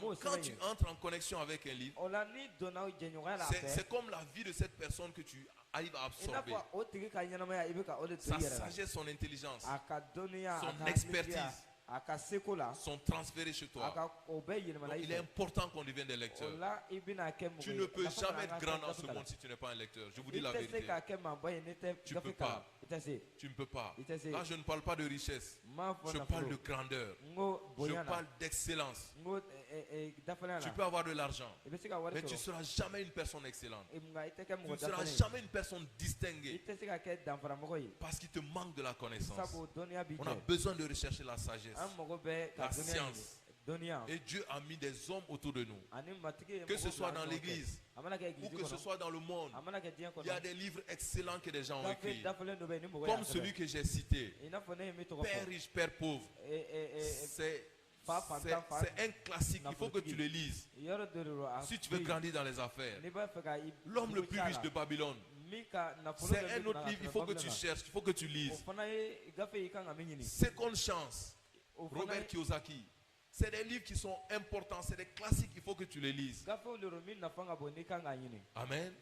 Donc, quand tu entres en connexion avec un livre, c'est comme la vie de cette personne que tu arrives à absorber. Sa sagesse, son intelligence, son expertise. sont transférés chez toi. Donc, il est important qu'on devienne des lecteurs. Tu ne peux jamais être grand dans ce monde si tu n'es pas un lecteur. Je vous dis la vérité. Tu ne peux pas. Tu ne peux pas. Là, je ne parle pas de richesse. Je parle de grandeur. Je parle d'excellence. Tu peux avoir de l'argent, mais tu ne seras jamais une personne excellente. Tu ne seras jamais une personne distinguée parce qu'il te manque de la connaissance. On a besoin de rechercher la sagesse, la science. Et Dieu a mis des hommes autour de nous. Que ce soit dans l'église ou que ce soit dans le monde, il y a des livres excellents que des gens ont écrits. Comme celui que j'ai cité, Père riche, Père pauvre. C'est un classique, il faut que tu le lises. Si tu veux grandir dans les affaires, L'homme le plus riche de Babylone, c'est un autre livre, il faut que tu cherches, il faut que tu lises. Seconde chance, Robert Kiyosaki. C'est des livres qui sont importants, c'est des classiques, il faut que tu les lises. Amen.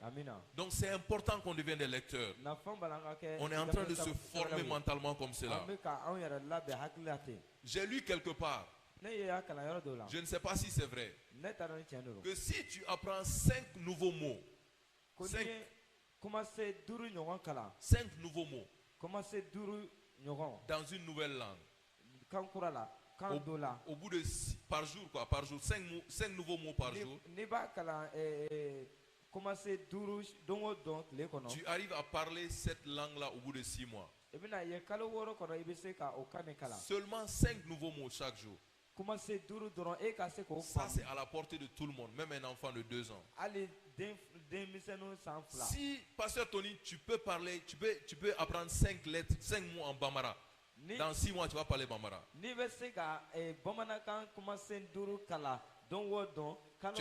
Donc c'est important qu'on devienne des lecteurs. On est en train de se former mentalement comme cela. J'ai lu quelque part, je ne sais pas si c'est vrai, que si tu apprends 5 nouveaux mots, 5 nouveaux mots dans une nouvelle langue, au bout de par jour, 5 nouveaux mots par jour, tu arrives à parler cette langue-là au bout de 6 mois. Seulement 5 nouveaux mots chaque jour. Ça, c'est à la portée de tout le monde, même un enfant de 2 ans. Si, Pasteur Tony, tu peux apprendre 5 lettres, 5 mots en Bambara. Dans 6 mois, tu vas parler Bambara. Tu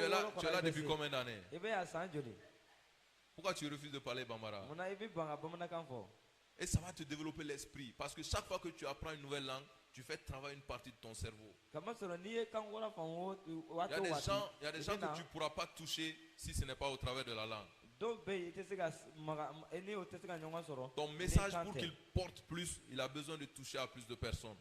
es là depuis combien d'années? Pourquoi tu refuses de parler Bambara? Et ça va te développer l'esprit. Parce que chaque fois que tu apprends une nouvelle langue, tu fais travailler une partie de ton cerveau. Il y a des gens que tu ne pourras pas toucher si ce n'est pas au travers de la langue. Ton message, pour qu'il porte plus, il a besoin de toucher à plus de personnes.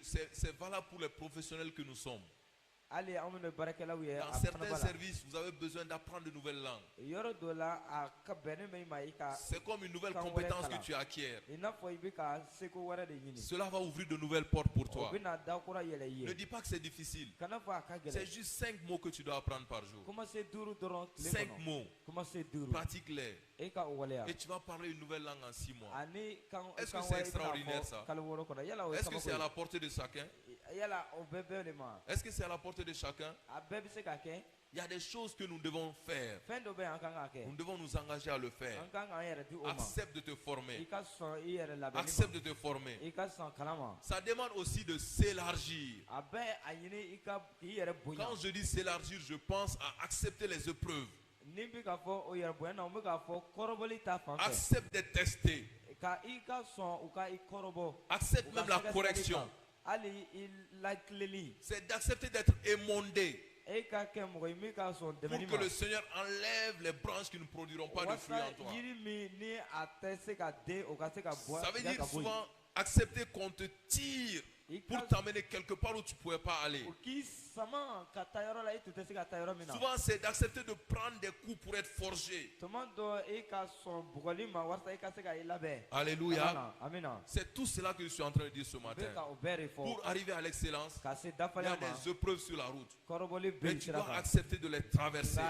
C'est valable pour les professionnels que nous sommes. Dans certains services, vous avez besoin d'apprendre de nouvelles langues. C'est comme une nouvelle compétence que tu acquiers. Cela va ouvrir de nouvelles portes pour toi. Ne dis pas que c'est difficile. C'est juste 5 mots que tu dois apprendre par jour. 5 mots. Pratique-les. Et tu vas parler une nouvelle langue en 6 mois. Est-ce que c'est extraordinaire ça? Est-ce que c'est à la portée de chacun? Est-ce que c'est à la portée de chacun? Il y a des choses que nous devons faire. Nous devons nous engager à le faire. Accepte de te former. Accepte de te former. Ça demande aussi de s'élargir. Quand je dis s'élargir, je pense à accepter les épreuves. Accepte d'être testé. Accepte même la correction. C'est d'accepter d'être émondé. Pour que le Seigneur enlève les branches qui ne produiront pas de fruits en toi. Ça veut dire souvent accepter qu'on te tire pour t'amener quelque part où tu ne pouvais pas aller. Souvent c'est d'accepter de prendre des coups pour être forgé. Alléluia. C'est tout cela que je suis en train de dire ce matin. Pour arriver à l'excellence, il y a des épreuves sur la route. Mais tu dois accepter de les traverser.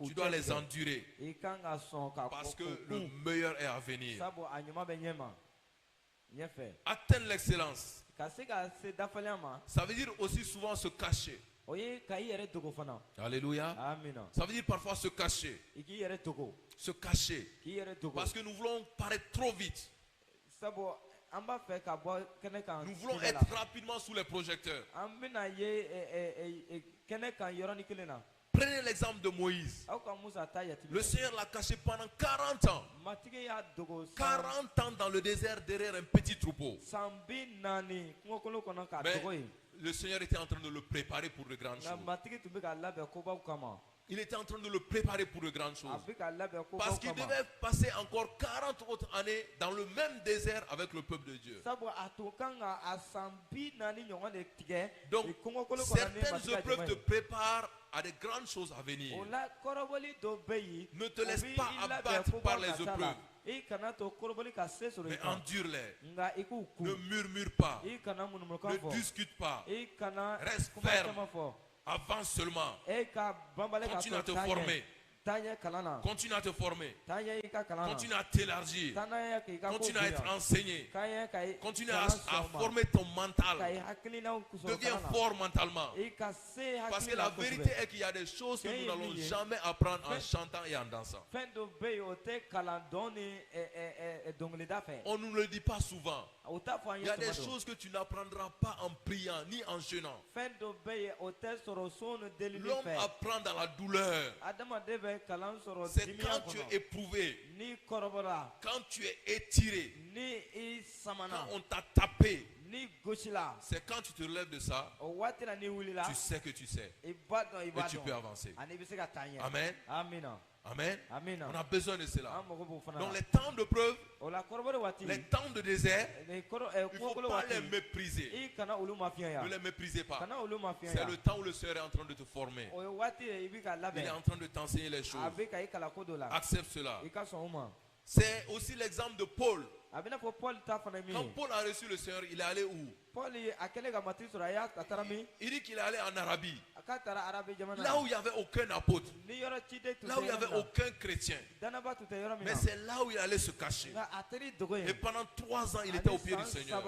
Tu dois les endurer. Parce que le meilleur est à venir. Atteindre l'excellence, ça veut dire aussi souvent se cacher. Alléluia. Ça veut dire parfois se cacher. Se cacher. Parce que nous voulons paraître trop vite. Nous voulons être rapidement sous les projecteurs. Prenez l'exemple de Moïse. Le Seigneur l'a caché pendant 40 ans. 40 ans dans le désert derrière un petit troupeau. Mais le Seigneur était en train de le préparer pour de grandes choses. Il était en train de le préparer pour de grandes choses. Parce qu'il devait passer encore 40 autres années dans le même désert avec le peuple de Dieu. Donc, certaines épreuves te préparent à de grandes choses à venir. Ne te laisse pas abattre par les épreuves. Mais endure-les. Ne murmure pas. Ne discute pas. Reste ferme. Avance seulement. Continue à te former. Continue à te former. Continue à t'élargir. Continue à être enseigné. Continue à former ton mental. Deviens fort mentalement. Parce que la vérité est qu'il y a des choses que nous n'allons jamais apprendre en chantant et en dansant. On ne nous le dit pas souvent. Il y a des choses que tu n'apprendras pas en priant ni en jeûnant. L'homme apprend dans la douleur. C'est quand tu es éprouvé, quand tu es étiré, quand on t'a tapé. C'est quand tu te relèves de ça, tu sais que tu sais. Et tu peux avancer. Amen. Amen. On a besoin de cela. Donc les temps de preuve, les temps de désert, il ne faut pas les mépriser. Ne les méprisez pas. C'est le temps où le Seigneur est en train de te former. Il est en train de t'enseigner les choses. Accepte cela. C'est aussi l'exemple de Paul. Quand Paul a reçu le Seigneur, il est allé où? Il dit qu'il est allé en Arabie. Là où il n'y avait aucun apôtre. Là où il n'y avait aucun chrétien. Mais c'est là où il allait se cacher. Et pendant 3 ans, il était au pied du Seigneur.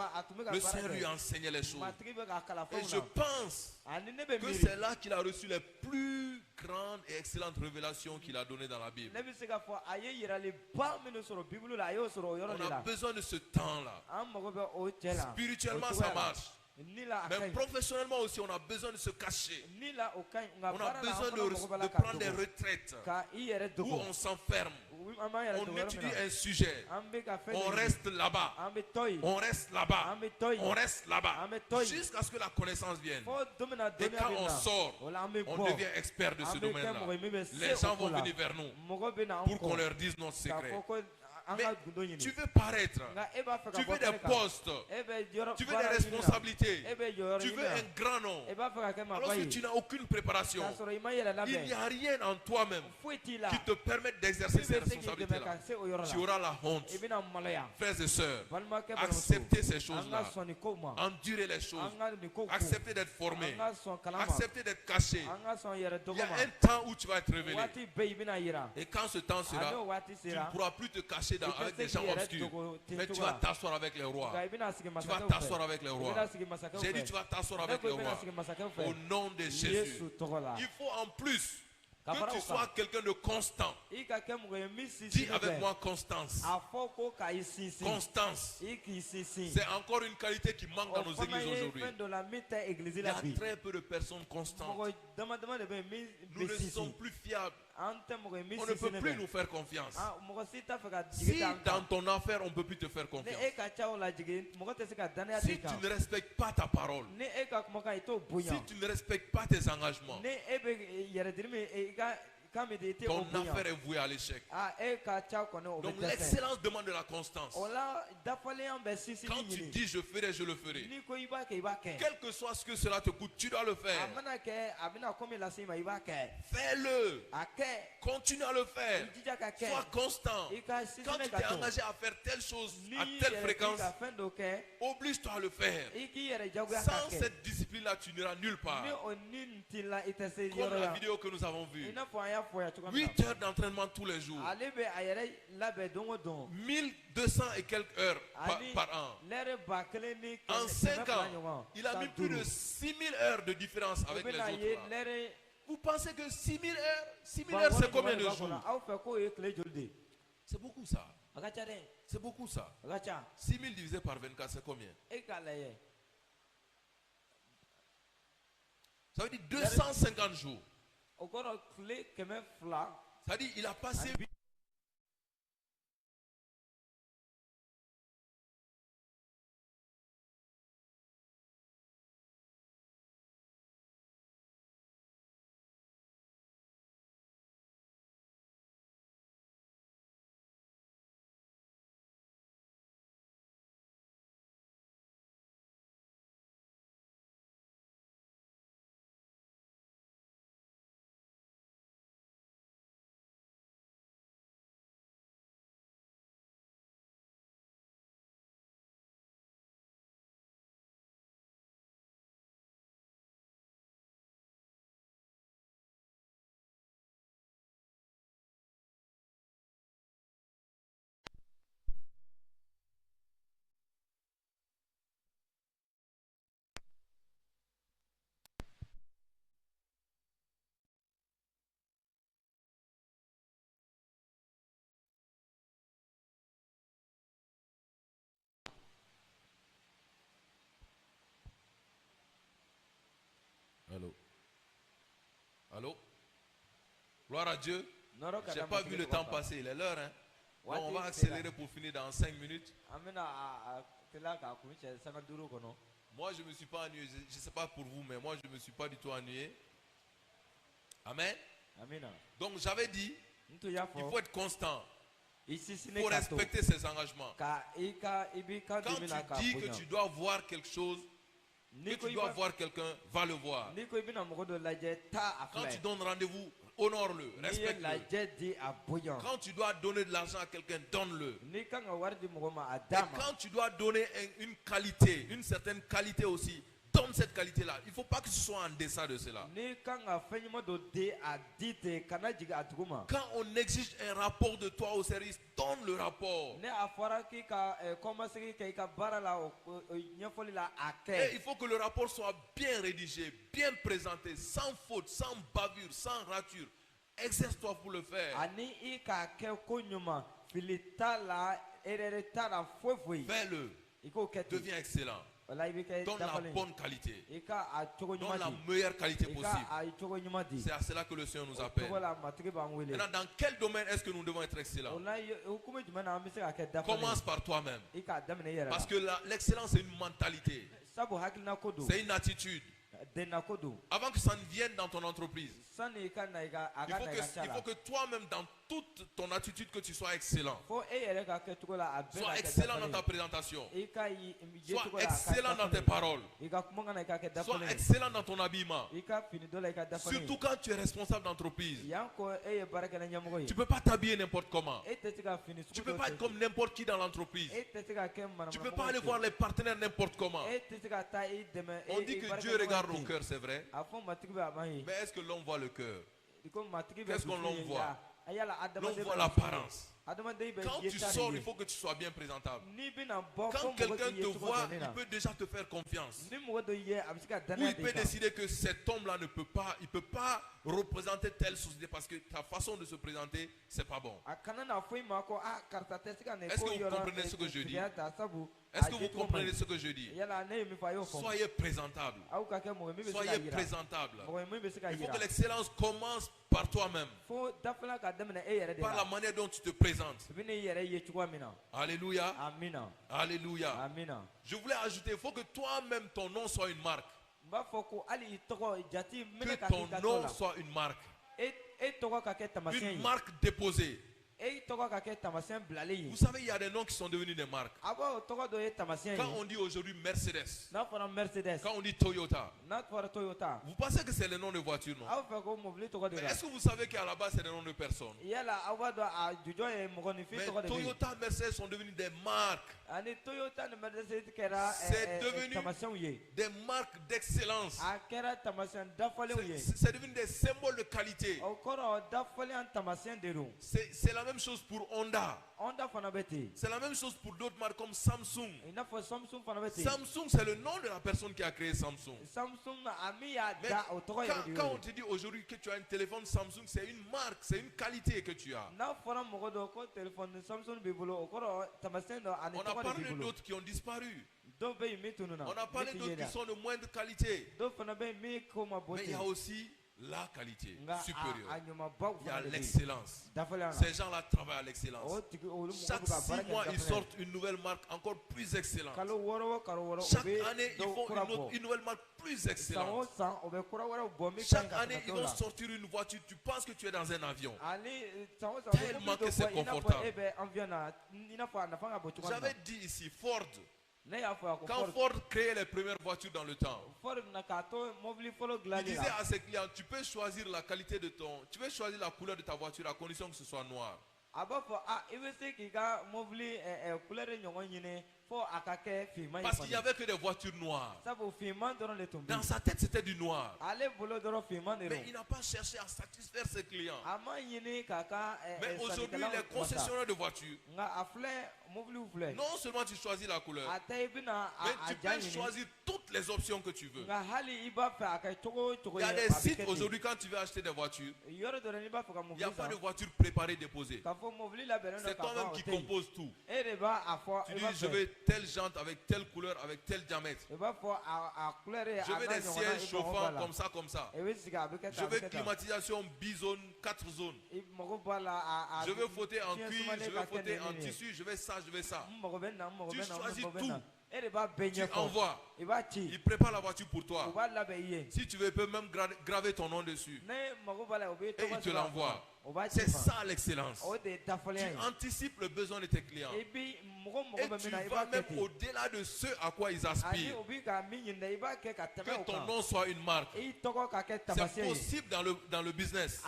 Le Seigneur lui enseignait les choses. Et je pense que c'est là qu'il a reçu les plus grandes et excellentes révélations qu'il a données dans la Bible. On a besoin de ce temps-là. Spirituellement, ça marche. Mais professionnellement aussi, on a besoin de se cacher. On a besoin de prendre des retraites où on s'enferme. On étudie un sujet. On reste là-bas. On reste là-bas. On reste là-bas. Jusqu'à ce que la connaissance vienne. Et quand on sort, on devient expert de ce domaine-là. Les gens vont venir vers nous pour qu'on leur dise notre secret. Mais tu veux paraître, tu veux des postes, tu veux des responsabilités, tu veux un grand nom, alors que tu n'as aucune préparation. Il n'y a rien en toi-même qui te permette d'exercer ces responsabilités-là. Tu auras la honte. Frères et sœurs, acceptez ces choses-là, endurez les choses, acceptez d'être formé, acceptez d'être caché. Il y a un temps où tu vas être révélé. Et quand ce temps sera, tu ne pourras plus te cacher avec des gens obscurs. Mais tu vas t'asseoir avec les rois. Tu vas t'asseoir avec les rois. J'ai dit tu vas t'asseoir avec les rois. Au nom de Jésus. Il faut en plus que tu sois quelqu'un de constant. Dis avec moi constance. Constance. C'est encore une qualité qui manque dans nos églises aujourd'hui. Il y a très peu de personnes constantes. Nous ne sommes plus fiables. On ne peut plus nous faire confiance. Si dans ton affaire on ne peut plus te faire confiance, si tu ne respectes pas ta parole, si tu ne respectes pas tes engagements, ton affaire est vouée à l'échec. Donc l'excellence demande de la constance. Quand tu dis je ferai, je le ferai. Quel que soit ce que cela te coûte, tu dois le faire. Fais-le. Continue à le faire. Sois constant. Quand tu t'es engagé à faire telle chose à telle fréquence, oblige-toi à le faire. Sans cette discipline-là, tu n'iras nulle part. Comme la vidéo que nous avons vue. 8 heures d'entraînement tous les jours. 1200 et quelques heures par an. En 5 ans, il a mis plus de 6000 heures de différence avec les autres. Là. Vous pensez que 6000 heures, c'est combien de jours? C'est beaucoup ça. C'est beaucoup ça. 6000 divisé par 24, c'est combien? Ça veut dire 250 jours. Ça dit, il a passé Allô? Gloire à Dieu. Je n'ai pas vu le temps passer, il est l'heure. Hein? Bon, on va accélérer pour finir dans 5 minutes. Moi, je ne me suis pas ennuyé. Je ne sais pas pour vous, mais moi, je ne me suis pas du tout ennuyé. Amen. Donc, j'avais dit, il faut être constant. Il faut respecter ses engagements. Quand tu dis que tu dois voir quelque chose, que tu dois voir quelqu'un, va le voir. Quand tu donnes rendez-vous, honore-le, respecte-le. Quand tu dois donner de l'argent à quelqu'un, donne-le. Et quand tu dois donner une qualité, une certaine qualité aussi, donne cette qualité-là. Il ne faut pas que ce soit en deçà de cela. Quand on exige un rapport de toi au service, donne le rapport. Et il faut que le rapport soit bien rédigé, bien présenté, sans faute, sans bavure, sans rature. Exerce-toi pour le faire. Fais-le. Deviens excellent. Donne la bonne qualité. Donne la meilleure qualité possible. C'est à cela que le Seigneur nous appelle. Maintenant, dans quel domaine est-ce que nous devons être excellents? Commence par toi-même. Parce que l'excellence, c'est une mentalité. C'est une attitude. Avant que ça ne vienne dans ton entreprise, il faut que toi-même, dans toute ton attitude, que tu sois excellent. Sois excellent dans ta présentation. Sois excellent dans tes paroles. Sois excellent dans ton habillement. Surtout quand tu es responsable d'entreprise. Tu ne peux pas t'habiller n'importe comment. Tu ne peux pas être comme n'importe qui dans l'entreprise. Tu ne peux pas aller voir les partenaires n'importe comment. On dit que Dieu regarde au cœur, c'est vrai. Mais est-ce que l'on voit le cœur? Qu'est-ce qu'on voit? L'on voit l'apparence. Quand tu sors, il faut que tu sois bien présentable. Quand quelqu'un te voit, il peut déjà te faire confiance. Ou il peut décider que cet homme-là ne peut pas, il peut pas représenter telle société parce que ta façon de se présenter, c'est pas bon. Est-ce que vous comprenez ce que je dis? Est-ce que vous comprenez ce que je dis? Soyez présentable. Soyez présentable. Il faut que l'excellence commence par toi-même. Par la manière dont tu te présentes. Alléluia. Alléluia. Je voulais ajouter, il faut que toi-même ton nom soit une marque. Que ton nom soit une marque. Une marque déposée. Vous savez, il y a des noms qui sont devenus des marques. Quand on dit aujourd'hui Mercedes, quand on dit Toyota, vous pensez que c'est le nom de voiture, non? Mais est-ce que vous savez qu'à la base c'est le nom de personnes? Mais Toyota, Mercedes sont devenus des marques. C'est devenu des marques d'excellence. C'est devenu des symboles de qualité. C'est la même chose pour Honda. C'est la même chose pour d'autres marques comme Samsung. Samsung, c'est le nom de la personne qui a créé Samsung. Mais quand on te dit aujourd'hui que tu as un téléphone Samsung, c'est une marque, c'est une qualité que tu as. On a parlé d'autres qui ont disparu. On a parlé d'autres qui sont de moindre qualité. Mais il y a aussi la qualité supérieure. Il y a l'excellence. Ces gens-là travaillent à l'excellence. Chaque 6 mois, ils sortent une nouvelle marque encore plus excellente. Chaque année, ils font une nouvelle marque plus excellente. Chaque année, ils vont sortir une voiture. Tu penses que tu es dans un avion. Tellement que c'est confortable. J'avais dit ici, Ford. Quand Ford créait les premières voitures dans le temps, il disait à ses clients, tu peux choisir la qualité de tu peux choisir la couleur de ta voiture à condition que ce soit noir. Parce qu'il n'y avait que des voitures noires. Dans sa tête, c'était du noir. Mais il n'a pas cherché à satisfaire ses clients. Mais aujourd'hui, les concessionnaires de voitures, non seulement tu choisis la couleur, mais tu peux choisir toutes toutes les options que tu veux. Il y a des sites aujourd'hui quand tu veux acheter des voitures. Il n'y a pas de voiture préparée déposée. C'est toi-même qui composes tout. Tu dis je veux telle jante avec telle couleur, avec tel diamètre. Je veux des sièges chauffants comme ça, comme ça. Je veux climatisation bizone, 4 zones. Je veux fauteuil en cuir, je veux fauteuil en tissu, je veux ça, je veux ça. Tu choisis tout. Tu envoies. Il prépare la voiture pour toi. Si tu veux, il peut même graver ton nom dessus. Et il te l'envoie. C'est ça l'excellence. Tu anticipes le besoin de tes clients. Et tu vas même au-delà de ce à quoi ils aspirent. Que ton nom soit une marque. C'est possible dans le business.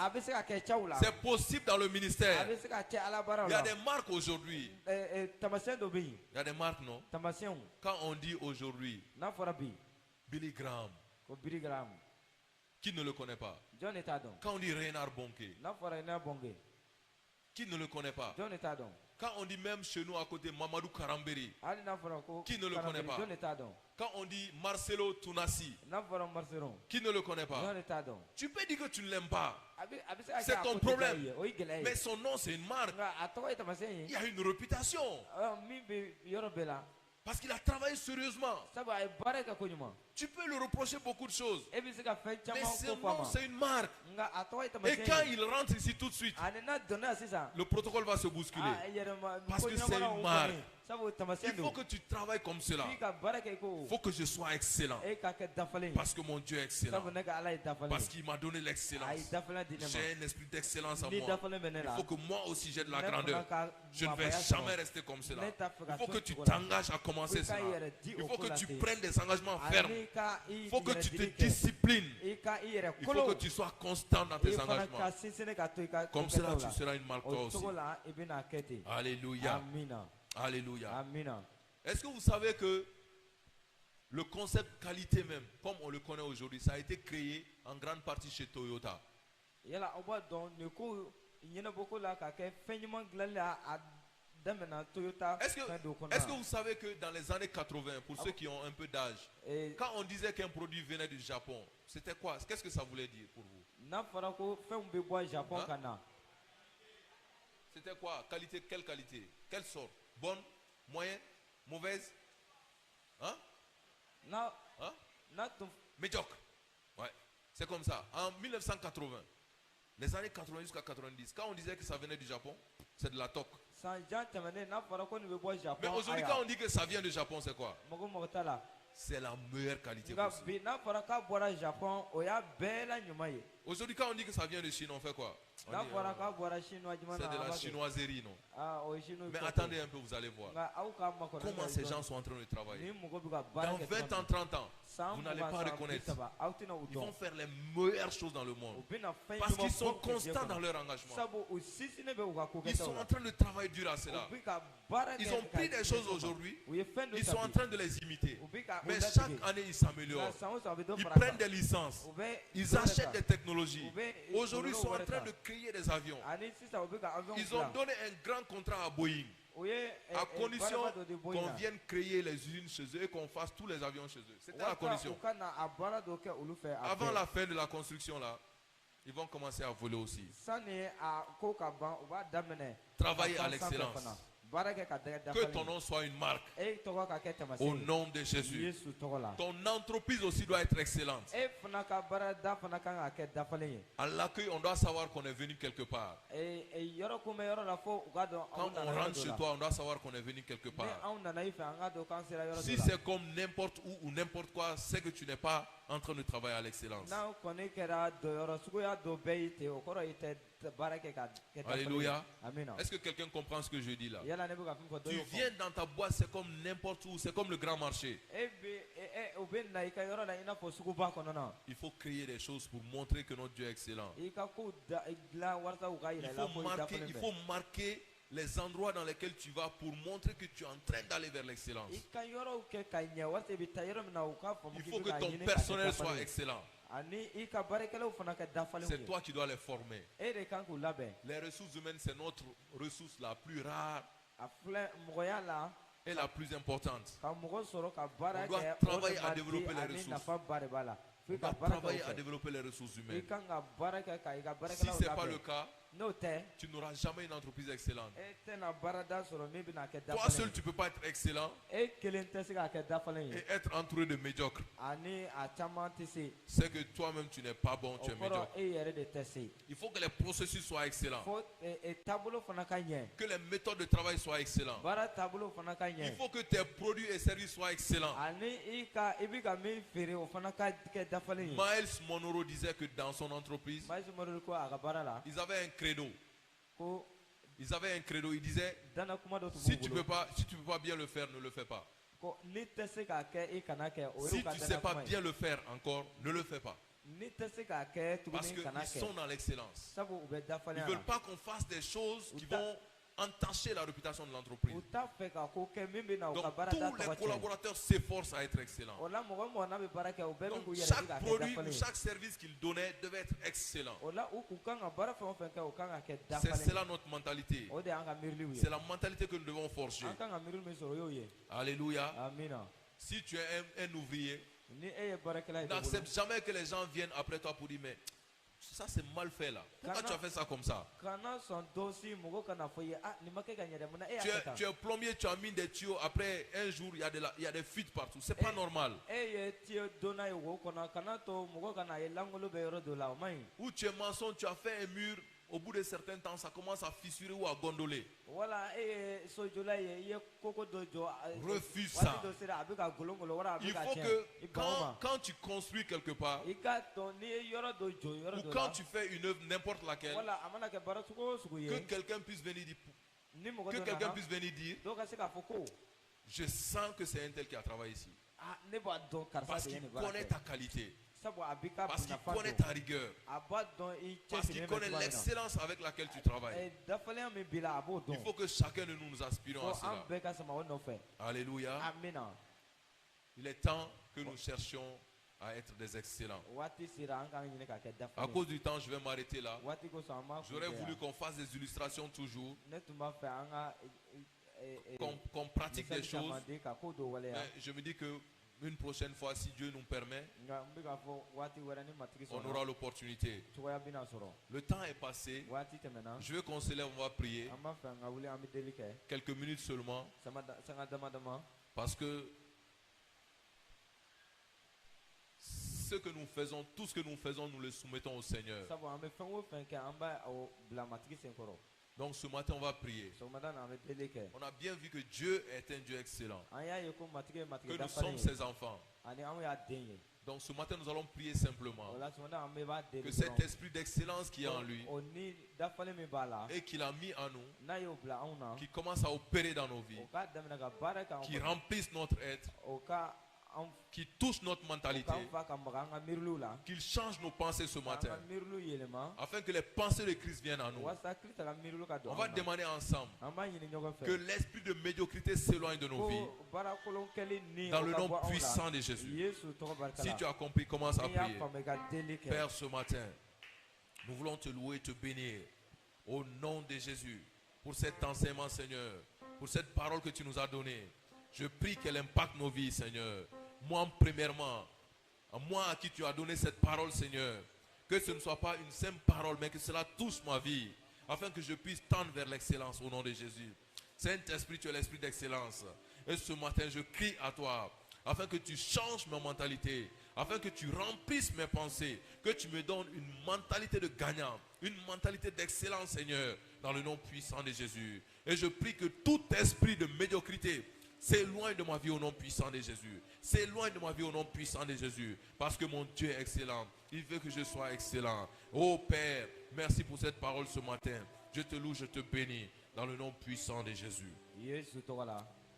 C'est possible dans le ministère. Il y a des marques aujourd'hui. Il y a des marques, non? Quand on dit aujourd'hui Billy Graham, qui ne le connaît pas? Quand on dit Reinhard Bonnke, qui ne le connaît pas? Quand on dit même chez nous à côté Mamadou Karamberi, qui ne le connaît pas? Quand on dit Marcelo Tunasi, qui ne le connaît pas? Tu peux dire que tu ne l'aimes pas. C'est ton problème. Mais son nom, c'est une marque. Il y a une réputation. Parce qu'il a travaillé sérieusement. Tu peux lui reprocher beaucoup de choses. Mais ce nom, c'est une marque. Et quand il rentre ici tout de suite, le protocole va se bousculer. Parce que c'est une marque. Il faut que tu travailles comme cela. Il faut que je sois excellent. Parce que mon Dieu est excellent. Parce qu'il m'a donné l'excellence. J'ai un esprit d'excellence en moi. Il faut que moi aussi j'ai de la grandeur. Je ne vais jamais rester comme cela. Il faut que tu t'engages à commencer cela. Il faut que tu prennes des engagements fermes. Il faut que tu te disciplines. Il faut que tu sois constant dans tes engagements. Comme cela, tu seras une marque toi aussi. Alléluia. Alléluia. Est-ce que vous savez que le concept qualité même, comme on le connaît aujourd'hui, ça a été créé en grande partie chez Toyota. Est-ce que vous savez que dans les années 80, pour ceux qui ont un peu d'âge, quand on disait qu'un produit venait du Japon, c'était quoi? Qu'est-ce que ça voulait dire pour vous? Hein? C'était quoi? Qualité, quelle qualité? Quelle sorte? Bonne? Moyenne? Mauvaise? Hein? Hein? Médiocre. Ouais. C'est comme ça. En 1980, les années 80 jusqu'à 90, quand on disait que ça venait du Japon, c'est de la toque. Mais aujourd'hui, quand on dit que ça vient du Japon, c'est quoi? C'est la meilleure qualité possible. Aujourd'hui, quand on dit que ça vient de Chine, on fait quoi? C'est de la chinoiserie, non? Mais attendez un peu, vous allez voir. Comment ces gens sont en train de travailler. Dans 20 ans, 30 ans, vous n'allez pas reconnaître. Ils vont faire les meilleures choses dans le monde. Parce qu'ils sont constants dans leur engagement. Ils sont en train de travailler dur à cela. Ils ont pris des choses aujourd'hui. Ils sont en train de les imiter. Mais chaque année, ils s'améliorent. Ils prennent des licences. Ils achètent des technologies. Aujourd'hui, ils sont en train de créer des avions. Ils ont donné un grand contrat à Boeing. À condition qu'on vienne créer les usines chez eux et qu'on fasse tous les avions chez eux. C'était la condition. Avant la fin de la construction là, ils vont commencer à voler aussi. Travailler à l'excellence. Que ton nom soit une marque. Au nom de Jésus. Ton entreprise aussi doit être excellente. À l'accueil, on doit savoir qu'on est venu quelque part. Quand on rentre chez toi, on doit savoir qu'on est venu quelque part. Si c'est comme n'importe où ou n'importe quoi, c'est que tu n'es pas en train de travailler à l'excellence. Alléluia. Est-ce que quelqu'un comprend ce que je dis là? Tu viens dans ta boîte, c'est comme n'importe où, c'est comme le grand marché. Il faut créer des choses pour montrer que notre Dieu est excellent. Il faut marquer les endroits dans lesquels tu vas pour montrer que tu es en train d'aller vers l'excellence. Il faut que ton personnel soit excellent. C'est toi qui dois les former. Les ressources humaines, c'est notre ressource la plus rare. est la plus importante. On doit travailler à développer les ressources. On doit travailler à développer les ressources humaines. Si ce n'est pas le cas, tu n'auras jamais une entreprise excellente. Toi seul, tu ne peux pas être excellent et être entouré de médiocres. C'est que toi-même, tu n'es pas bon, tu es médiocre. Il faut que les processus soient excellents. Que les méthodes de travail soient excellentes. Il faut que tes produits et services soient excellents. Miles Monroe disait que dans son entreprise, ils avaient un credo. Ils avaient un credo. Il disait, si tu peux pas bien le faire, ne le fais pas. Si tu ne sais pas bien le faire encore, ne le fais pas. Parce qu'ils sont dans l'excellence. Ils ne veulent pas qu'on fasse des choses qui vont entacher la réputation de l'entreprise. Donc tous les collaborateurs s'efforcent à être excellents. Donc chaque produit ou chaque service qu'ils donnaient devait être excellent. C'est là notre mentalité. C'est la mentalité que nous devons forger. Alléluia. Si tu es un ouvrier, n'accepte jamais que les gens viennent après toi pour dire mais ça c'est mal fait là. Pourquoi tu as fait ça comme ça? Tu es plombier, tu as mis des tuyaux, après un jour il y a des fuites partout. C'est pas normal. Ou tu es maçon, tu as fait un mur. Au bout de certains temps, ça commence à fissurer ou à gondoler. Refuse ça. Il faut que quand tu construis quelque part, ou quand tu fais une œuvre n'importe laquelle, que quelqu'un puisse venir dire, je sens que c'est un tel qui a travaillé ici. Parce qu'il connaît ta qualité. Parce qu'il connaît ta rigueur. Parce qu'il connaît l'excellence avec laquelle tu travailles. Il faut que chacun de nous aspirons à cela. Alléluia. Il est temps que nous cherchions à être des excellents. À cause du temps, je vais m'arrêter là. J'aurais voulu qu'on fasse des illustrations toujours. Qu'on pratique des choses. Mais je me dis que une prochaine fois, si Dieu nous permet, on aura l'opportunité. Le temps est passé. Je veux qu'on se lève, on va prier. Quelques minutes seulement. Parce que ce que nous faisons, tout ce que nous faisons, nous le soumettons au Seigneur. Donc ce matin, on va prier. On a bien vu que Dieu est un Dieu excellent. Que nous sommes ses enfants. Donc ce matin, nous allons prier simplement. Que cet esprit d'excellence qui est en lui et qu'il a mis en nous, qui commence à opérer dans nos vies, qui remplisse notre être, qui touche notre mentalité, qu'il change nos pensées ce matin, afin que les pensées de Christ viennent à nous. On va demander ensemble que l'esprit de médiocrité s'éloigne de nos vies, dans le nom puissant de Jésus. Si tu as compris, commence à prier. Père, ce matin, nous voulons te louer et te bénir au nom de Jésus pour cet enseignement, Seigneur, pour cette parole que tu nous as donnée. Je prie qu'elle impacte nos vies, Seigneur. Moi, premièrement, moi à qui tu as donné cette parole, Seigneur, que ce ne soit pas une simple parole, mais que cela touche ma vie, afin que je puisse tendre vers l'excellence au nom de Jésus. Saint-Esprit, tu es l'esprit d'excellence. Et ce matin, je crie à toi, afin que tu changes ma mentalité, afin que tu remplisses mes pensées, que tu me donnes une mentalité de gagnant, une mentalité d'excellence, Seigneur, dans le nom puissant de Jésus. Et je prie que tout esprit de médiocrité s'éloigne de ma vie au nom puissant de Jésus. S'éloigne de ma vie au nom puissant de Jésus. Parce que mon Dieu est excellent. Il veut que je sois excellent. Oh Père, merci pour cette parole ce matin. Je te loue, je te bénis. Dans le nom puissant de Jésus.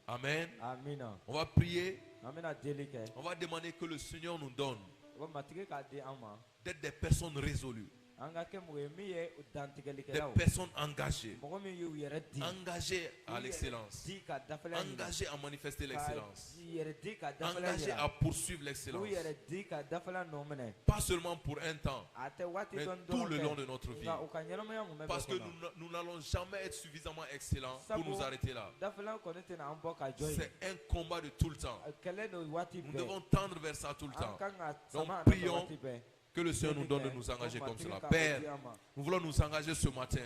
Amen. On va prier. On va demander que le Seigneur nous donne d'être des personnes résolues. Des personnes engagées. Engagées à l'excellence. Engagées à manifester l'excellence. Engagées à poursuivre l'excellence. Pas seulement pour un temps, mais tout le long de notre vie. Parce que nous n'allons jamais être suffisamment excellents pour nous arrêter là. C'est un combat de tout le temps. Nous devons tendre vers ça tout le temps. Donc prions que le Seigneur nous donne de nous engager comme cela. Père, nous voulons nous engager ce matin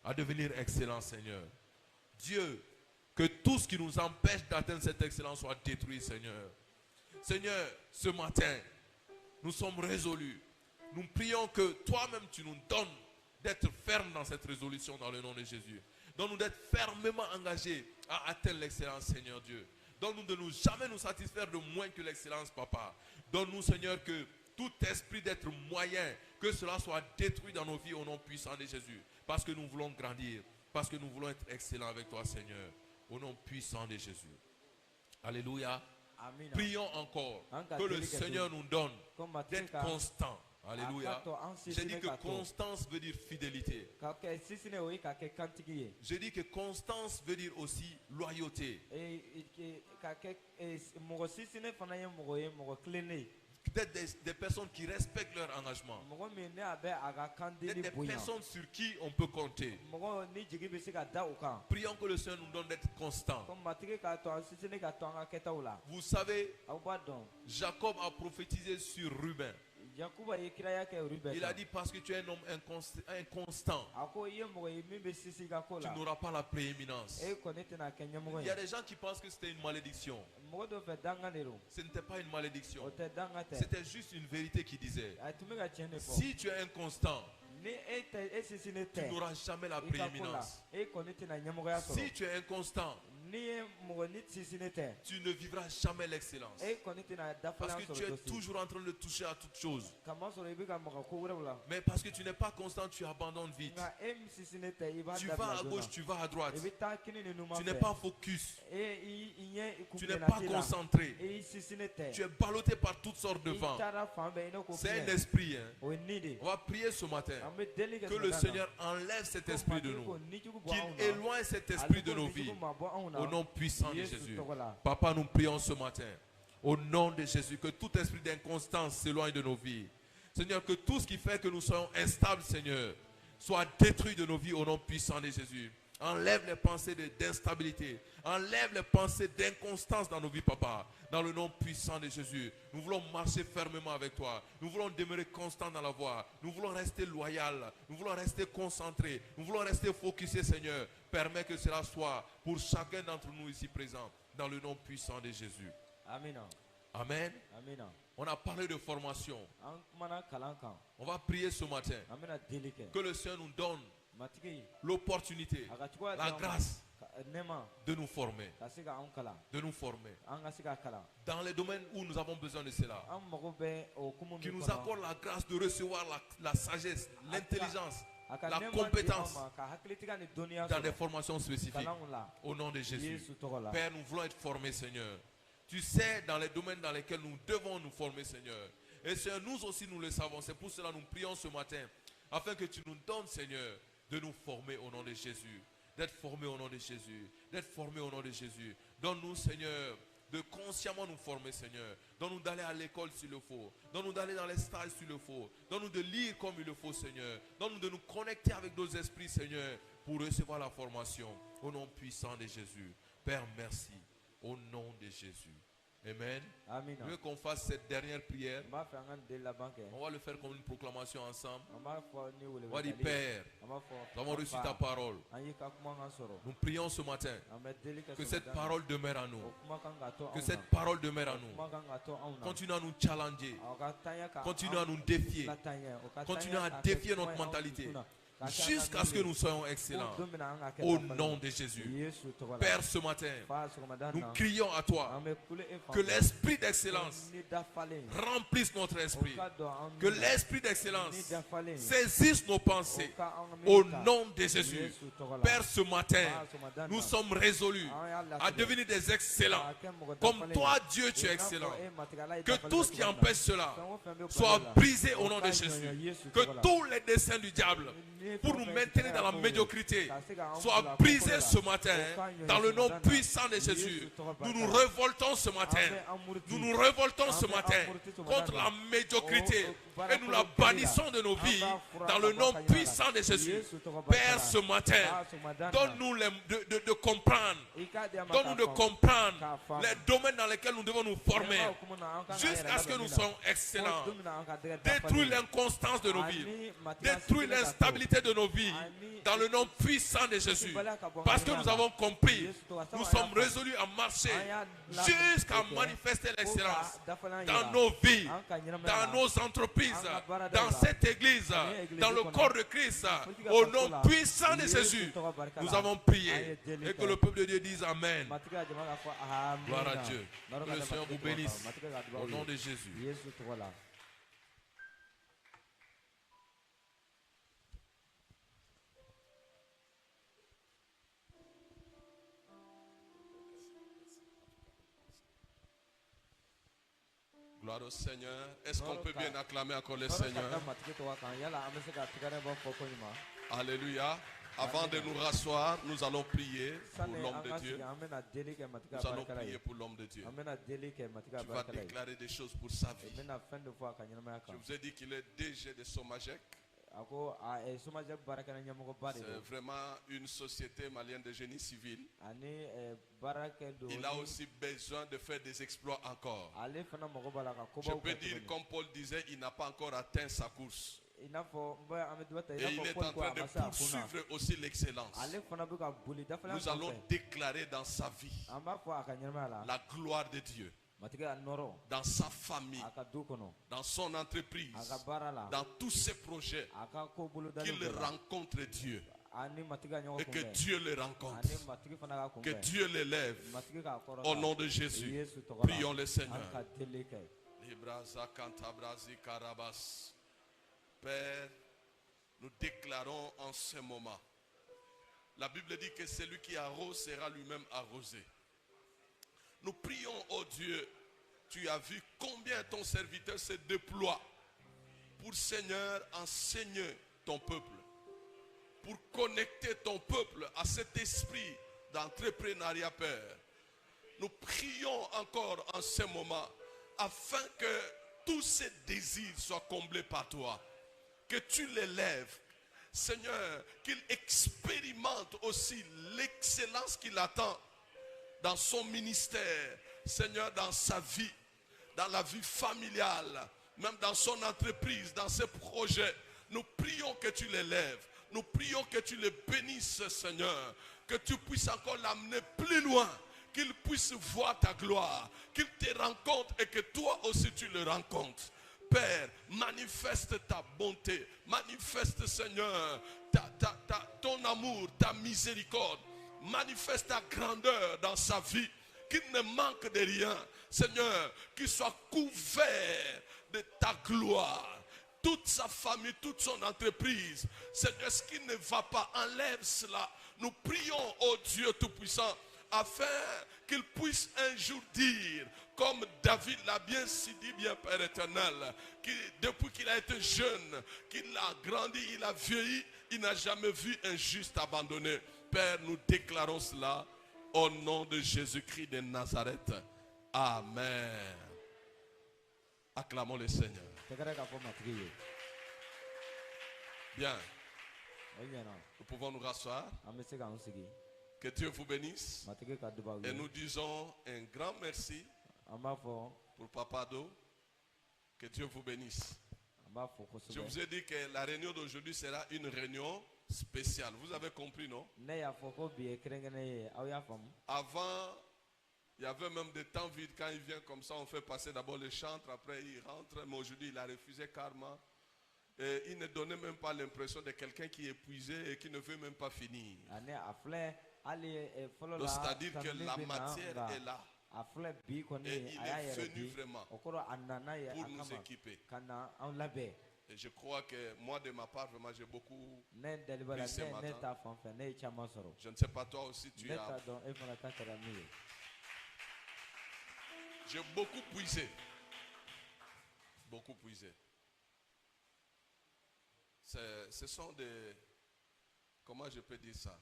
à devenir excellents, Seigneur. Dieu, que tout ce qui nous empêche d'atteindre cette excellence soit détruit, Seigneur. Seigneur, ce matin, nous sommes résolus. Nous prions que toi-même tu nous donnes d'être fermes dans cette résolution dans le nom de Jésus. Donne-nous d'être fermement engagés à atteindre l'excellence, Seigneur Dieu. Donne-nous de nous jamais nous satisfaire de moins que l'excellence, Papa. Donne-nous, Seigneur, que tout esprit d'être moyen, que cela soit détruit dans nos vies au nom puissant de Jésus. Parce que nous voulons grandir, parce que nous voulons être excellents avec toi, Seigneur. Au nom puissant de Jésus. Alléluia. Amen. Prions encore que le Seigneur nous donne d'être constant. Alléluia. J'ai dit que constance veut dire fidélité. J'ai dit que constance veut dire aussi loyauté. D'être des personnes qui respectent leur engagement. D'être des personnes sur qui on peut compter. Prions que le Seigneur nous donne d'être constant. Vous savez, Jacob a prophétisé sur Ruben. Il a dit parce que tu es un homme inconstant, tu n'auras pas la prééminence. Il y a des gens qui pensent que c'était une malédiction. Ce n'était pas une malédiction. C'était juste une vérité qui disait, si tu es inconstant, tu n'auras jamais la prééminence. Si tu es inconstant, tu ne vivras jamais l'excellence. Parce que tu es toujours en train de toucher à toutes choses. Mais parce que tu n'es pas constant, tu abandonnes vite. Tu vas à gauche, tu vas à droite. Tu n'es pas focus. Tu n'es pas concentré. Tu es ballotté par toutes sortes de vents. C'est un esprit. On va prier ce matin que le Seigneur enlève cet esprit de nous. Qu'il éloigne cet esprit de nos vies. Au nom puissant de Jésus. Papa, nous prions ce matin. Au nom de Jésus, que tout esprit d'inconstance s'éloigne de nos vies. Seigneur, que tout ce qui fait que nous soyons instables, Seigneur, soit détruit de nos vies au nom puissant de Jésus. Enlève les pensées d'instabilité. Enlève les pensées d'inconstance dans nos vies, Papa. Dans le nom puissant de Jésus. Nous voulons marcher fermement avec toi. Nous voulons demeurer constants dans la voie. Nous voulons rester loyaux. Nous voulons rester concentrés. Nous voulons rester focusés, Seigneur. Permets que cela soit pour chacun d'entre nous ici présents. Dans le nom puissant de Jésus. Amen. Amen. Amen. On a parlé de formation. On va prier ce matin. Que le Seigneur nous donne l'opportunité, la grâce de nous former. De nous former. Dans les domaines où nous avons besoin de cela. Qui nous accorde la grâce de recevoir la sagesse, l'intelligence, la compétence dans des formations spécifiques. Au nom de Jésus. Père, nous voulons être formés, Seigneur. Tu sais dans les domaines dans lesquels nous devons nous former, Seigneur. Et Seigneur, nous aussi nous le savons. C'est pour cela que nous prions ce matin. Afin que tu nous donnes, Seigneur, de nous former au nom de Jésus. D'être formés au nom de Jésus. D'être formés au nom de Jésus. Donne-nous, Seigneur, de consciemment nous former, Seigneur. Donne-nous d'aller à l'école s'il le faut. Donne-nous d'aller dans les stages s'il le faut. Donne-nous de lire comme il le faut, Seigneur. Donne-nous de nous connecter avec nos esprits, Seigneur, pour recevoir la formation. Au nom puissant de Jésus. Père, merci. Au nom de Jésus. Amen. Amen. Je veux qu'on fasse cette dernière prière. On va le faire comme une proclamation ensemble. On va dire, Père, nous avons reçu ta parole. Nous prions ce matin que cette parole demeure à nous. Que cette parole demeure à nous. Continue à nous challenger. Continue à nous défier. Continue à défier notre mentalité. jusqu'à ce que nous soyons excellents. Au nom de Jésus. Père, ce matin, nous crions à toi que l'esprit d'excellence remplisse notre esprit. Que l'esprit d'excellence saisisse nos pensées. Au nom de Jésus. Père, ce matin, nous sommes résolus à devenir des excellents. Comme toi, Dieu, tu es excellent. Que tout ce qui empêche cela soit brisé au nom de Jésus. Que tous les desseins du diable pour nous maintenir dans la médiocrité soient brisés ce matin dans le nom puissant de Jésus. Nous nous révoltons ce matin. Nous nous révoltons ce matin contre la médiocrité et nous la bannissons de nos vies dans le nom puissant de Jésus. Père, ce matin, donne-nous de comprendre. Donne-nous de comprendre les domaines dans lesquels nous devons nous former jusqu'à ce que nous soyons excellents. Détruis l'inconstance de nos vies. Détruis l'instabilité de nos vies dans le nom puissant de Jésus. Parce que nous avons compris, nous sommes résolus à marcher jusqu'à manifester l'excellence dans nos vies, dans nos entreprises, dans cette église, dans le corps de Christ. Au nom puissant de Jésus, nous avons prié. Et que le peuple de Dieu dise Amen. Gloire à Dieu. Que le Seigneur vous bénisse. Au nom de Jésus. Gloire au Seigneur. Est-ce qu'on peut bien acclamer encore le Seigneur? Alléluia. Avant de nous rasseoir, nous allons prier pour l'homme de Dieu. Nous allons prier pour l'homme de Dieu. Tu vas déclarer des choses pour sa vie. Je vous ai dit qu'il est DG de Somagec. C'est vraiment une société malienne de génie civil. Il a aussi besoin de faire des exploits encore. Je peux dire, comme Paul disait, il n'a pas encore atteint sa course. Et il est en train de poursuivre aussi l'excellence. Nous allons déclarer dans sa vie la gloire de Dieu. Dans sa famille, dans son entreprise, dans tous ses projets, qu'il rencontre Dieu. Et que Dieu le rencontre. Que Dieu l'élève. Au nom de Jésus, prions le Seigneur. Père, nous déclarons en ce moment. La Bible dit que celui qui arrose sera lui-même arrosé. Nous prions, oh Dieu, tu as vu combien ton serviteur se déploie pour, Seigneur, enseigner ton peuple, pour connecter ton peuple à cet esprit d'entrepreneuriat, Père. Nous prions encore en ce moment afin que tous ces désirs soient comblés par toi, que tu l'élèves, Seigneur, qu'il expérimente aussi l'excellence qu'il attend dans son ministère, Seigneur, dans sa vie, dans la vie familiale, même dans son entreprise, dans ses projets. Nous prions que tu l'élèves. Nous prions que tu le bénisses, Seigneur. Que tu puisses encore l'amener plus loin. Qu'il puisse voir ta gloire. Qu'il te rencontre et que toi aussi tu le rencontres. Père, manifeste ta bonté. Manifeste, Seigneur, ton amour, ta miséricorde. Manifeste ta grandeur dans sa vie. Qu'il ne manque de rien. Seigneur, qu'il soit couvert de ta gloire. Toute sa famille, toute son entreprise. Seigneur, ce qui ne va pas, enlève cela. Nous prions, ô Dieu Tout-Puissant, afin qu'il puisse un jour dire, comme David l'a bien si dit, bien Père éternel, depuis qu'il a été jeune, qu'il a grandi, il a vieilli, il n'a jamais vu un juste abandonné. Père, nous déclarons cela au nom de Jésus-Christ de Nazareth. Amen. Acclamons le Seigneur. Bien. Nous pouvons nous rasseoir. Que Dieu vous bénisse. Et nous disons un grand merci pour Papa Do. Que Dieu vous bénisse. Je vous ai dit que la réunion d'aujourd'hui sera une réunion spéciale. Vous avez compris, non? Avant, il y avait même des temps vides. Quand il vient comme ça, on fait passer d'abord le chantre, après il rentre. Mais aujourd'hui, il a refusé carrément. Et il ne donnait même pas l'impression de quelqu'un qui est épuisé et qui ne veut même pas finir. Donc c'est-à-dire que la matière est là. Et il est venu vraiment pour nous équiper. Et je crois que moi de ma part, vraiment j'ai beaucoup pris ce matin. Je ne sais pas toi aussi tu as. J'ai beaucoup puisé. Beaucoup puisé. Ce sont des... Comment je peux dire ça?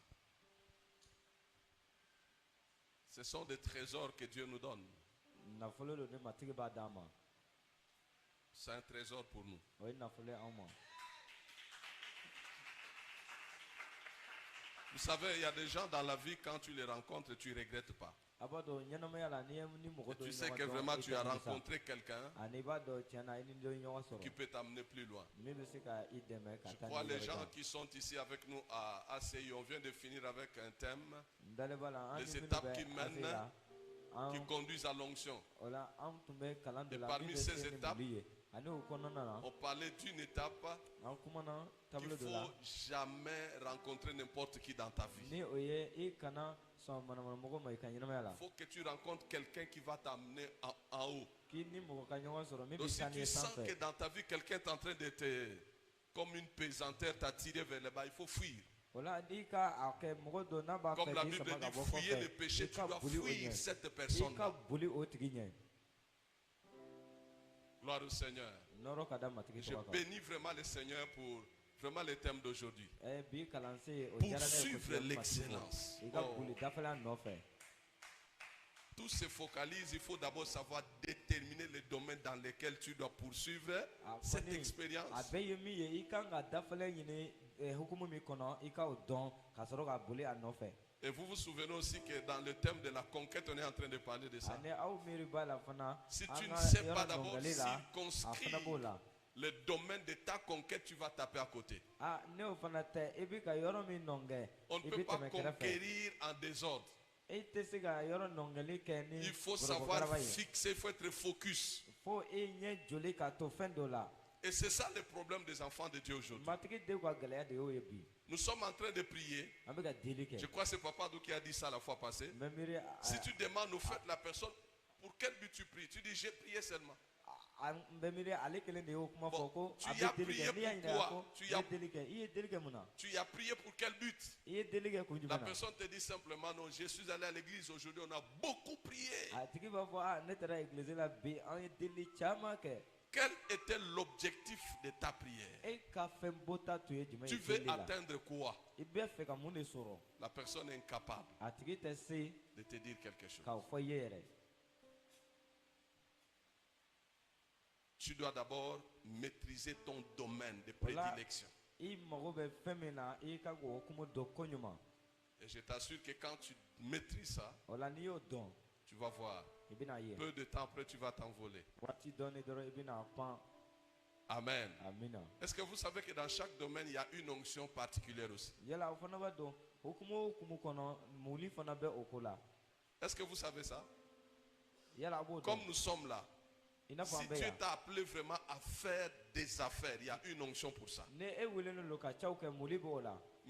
Ce sont des trésors que Dieu nous donne. C'est un trésor pour nous. Vous savez, il y a des gens dans la vie, quand tu les rencontres, tu ne regrettes pas. Et tu sais que vraiment tu as rencontré quelqu'un qui peut t'amener plus loin. Je crois que les gens qui sont ici avec nous à ACI, on vient de finir avec un thème, les étapes qui mènent, qui conduisent à l'onction. Et parmi ces étapes, on parlait d'une étape qu'il ne faut jamais rencontrer n'importe qui dans ta vie. Il faut que tu rencontres quelqu'un qui va t'amener en haut. Donc si tu sens que dans ta vie, quelqu'un est en train de te, comme une pesanteur, t'attirer vers le bas, il faut fuir. Comme la Bible dit, fuyez le péché, tu dois fuir cette personne-là. Gloire au Seigneur. Je bénis vraiment le Seigneur pour vraiment le thème d'aujourd'hui. Poursuivre l'excellence. Tout se focalise, il faut d'abord savoir déterminer les domaines dans lesquels tu dois poursuivre cette expérience. Et vous vous souvenez aussi que dans le thème de la conquête, on est en train de parler de ça. Si tu ne sais pas d'abord circonscrire le domaine de ta conquête, tu vas taper à côté. On ne peut pas conquérir en désordre. Il faut savoir fixer, il faut être focus. Et c'est ça le problème des enfants de Dieu aujourd'hui. Nous sommes en train de prier. Je crois que c'est Papa Dou qui a dit ça la fois passée. Si tu demandes au fait la personne, pour quel but tu pries? Tu dis, j'ai prié seulement. Bon, tu y as prié pourquoi? Tu y as prié pour quel but? La personne te dit simplement, non, je suis allé à l'église aujourd'hui, on a beaucoup prié. Quel était l'objectif de ta prière? Tu veux atteindre quoi? La personne est incapable de te dire quelque chose. Tu dois d'abord maîtriser ton domaine de prédilection. Et je t'assure que quand tu maîtrises ça, tu vas voir. Peu de temps après, tu vas t'envoler. Amen. Est-ce que vous savez que dans chaque domaine, il y a une onction particulière aussi? Est-ce que vous savez ça? Comme nous sommes là, si Dieu t'a appelé vraiment à faire des affaires, il y a une onction pour ça. Mais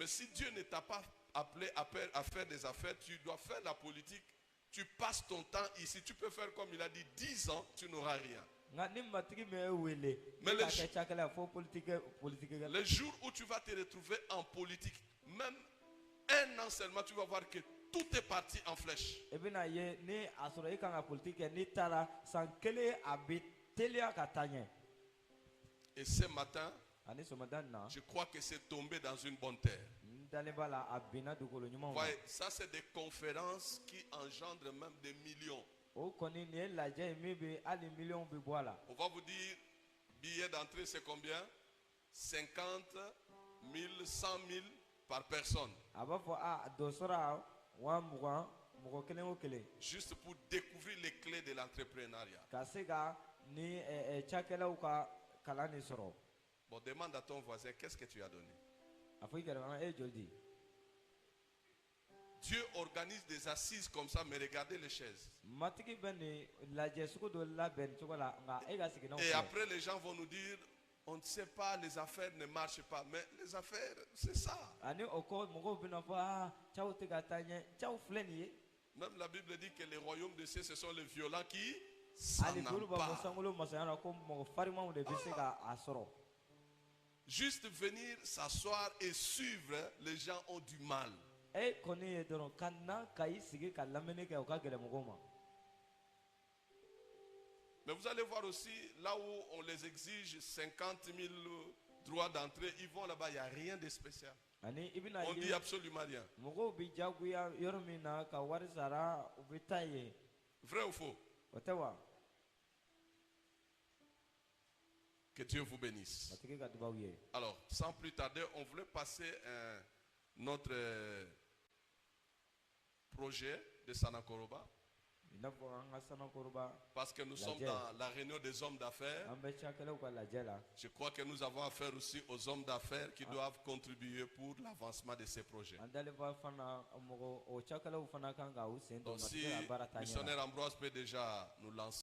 si Dieu ne t'a pas appelé à faire des affaires, tu dois faire la politique. Tu passes ton temps ici, tu peux faire comme il a dit 10 ans, tu n'auras rien. Mais le jour où tu vas te retrouver en politique, même un an seulement, tu vas voir que tout est parti en flèche. Et ce matin, je crois que c'est tombé dans une bonne terre. Voyez, ça c'est des conférences qui engendrent même des millions. On va vous dire, billet d'entrée c'est combien? 50 000, 100 000 par personne. Juste pour découvrir les clés de l'entrepreneuriat. Bon, demande à ton voisin, qu'est-ce que tu as donné? Dieu organise des assises comme ça, mais regardez les chaises. Et après, les gens vont nous dire, On ne sait pas, les affaires ne marchent pas. Mais les affaires, c'est ça. Même la Bible dit que les royaumes de cieux, ce sont les violents qui s'en emparent. Juste venir s'asseoir et suivre, les gens ont du mal. Mais vous allez voir aussi, là où on les exige 50 000 droits d'entrée, ils vont là-bas, il n'y a rien de spécial. On dit absolument rien. Vrai ou faux? Que Dieu vous bénisse. Alors, sans plus tarder, on voulait passer notre projet de Sanakoroba. Parce que nous sommes dans la réunion des hommes d'affaires. Je crois que nous avons affaire aussi aux hommes d'affaires qui doivent contribuer pour l'avancement de ces projets. Donc si le missionnaire Ambroise peut déjà nous lancer.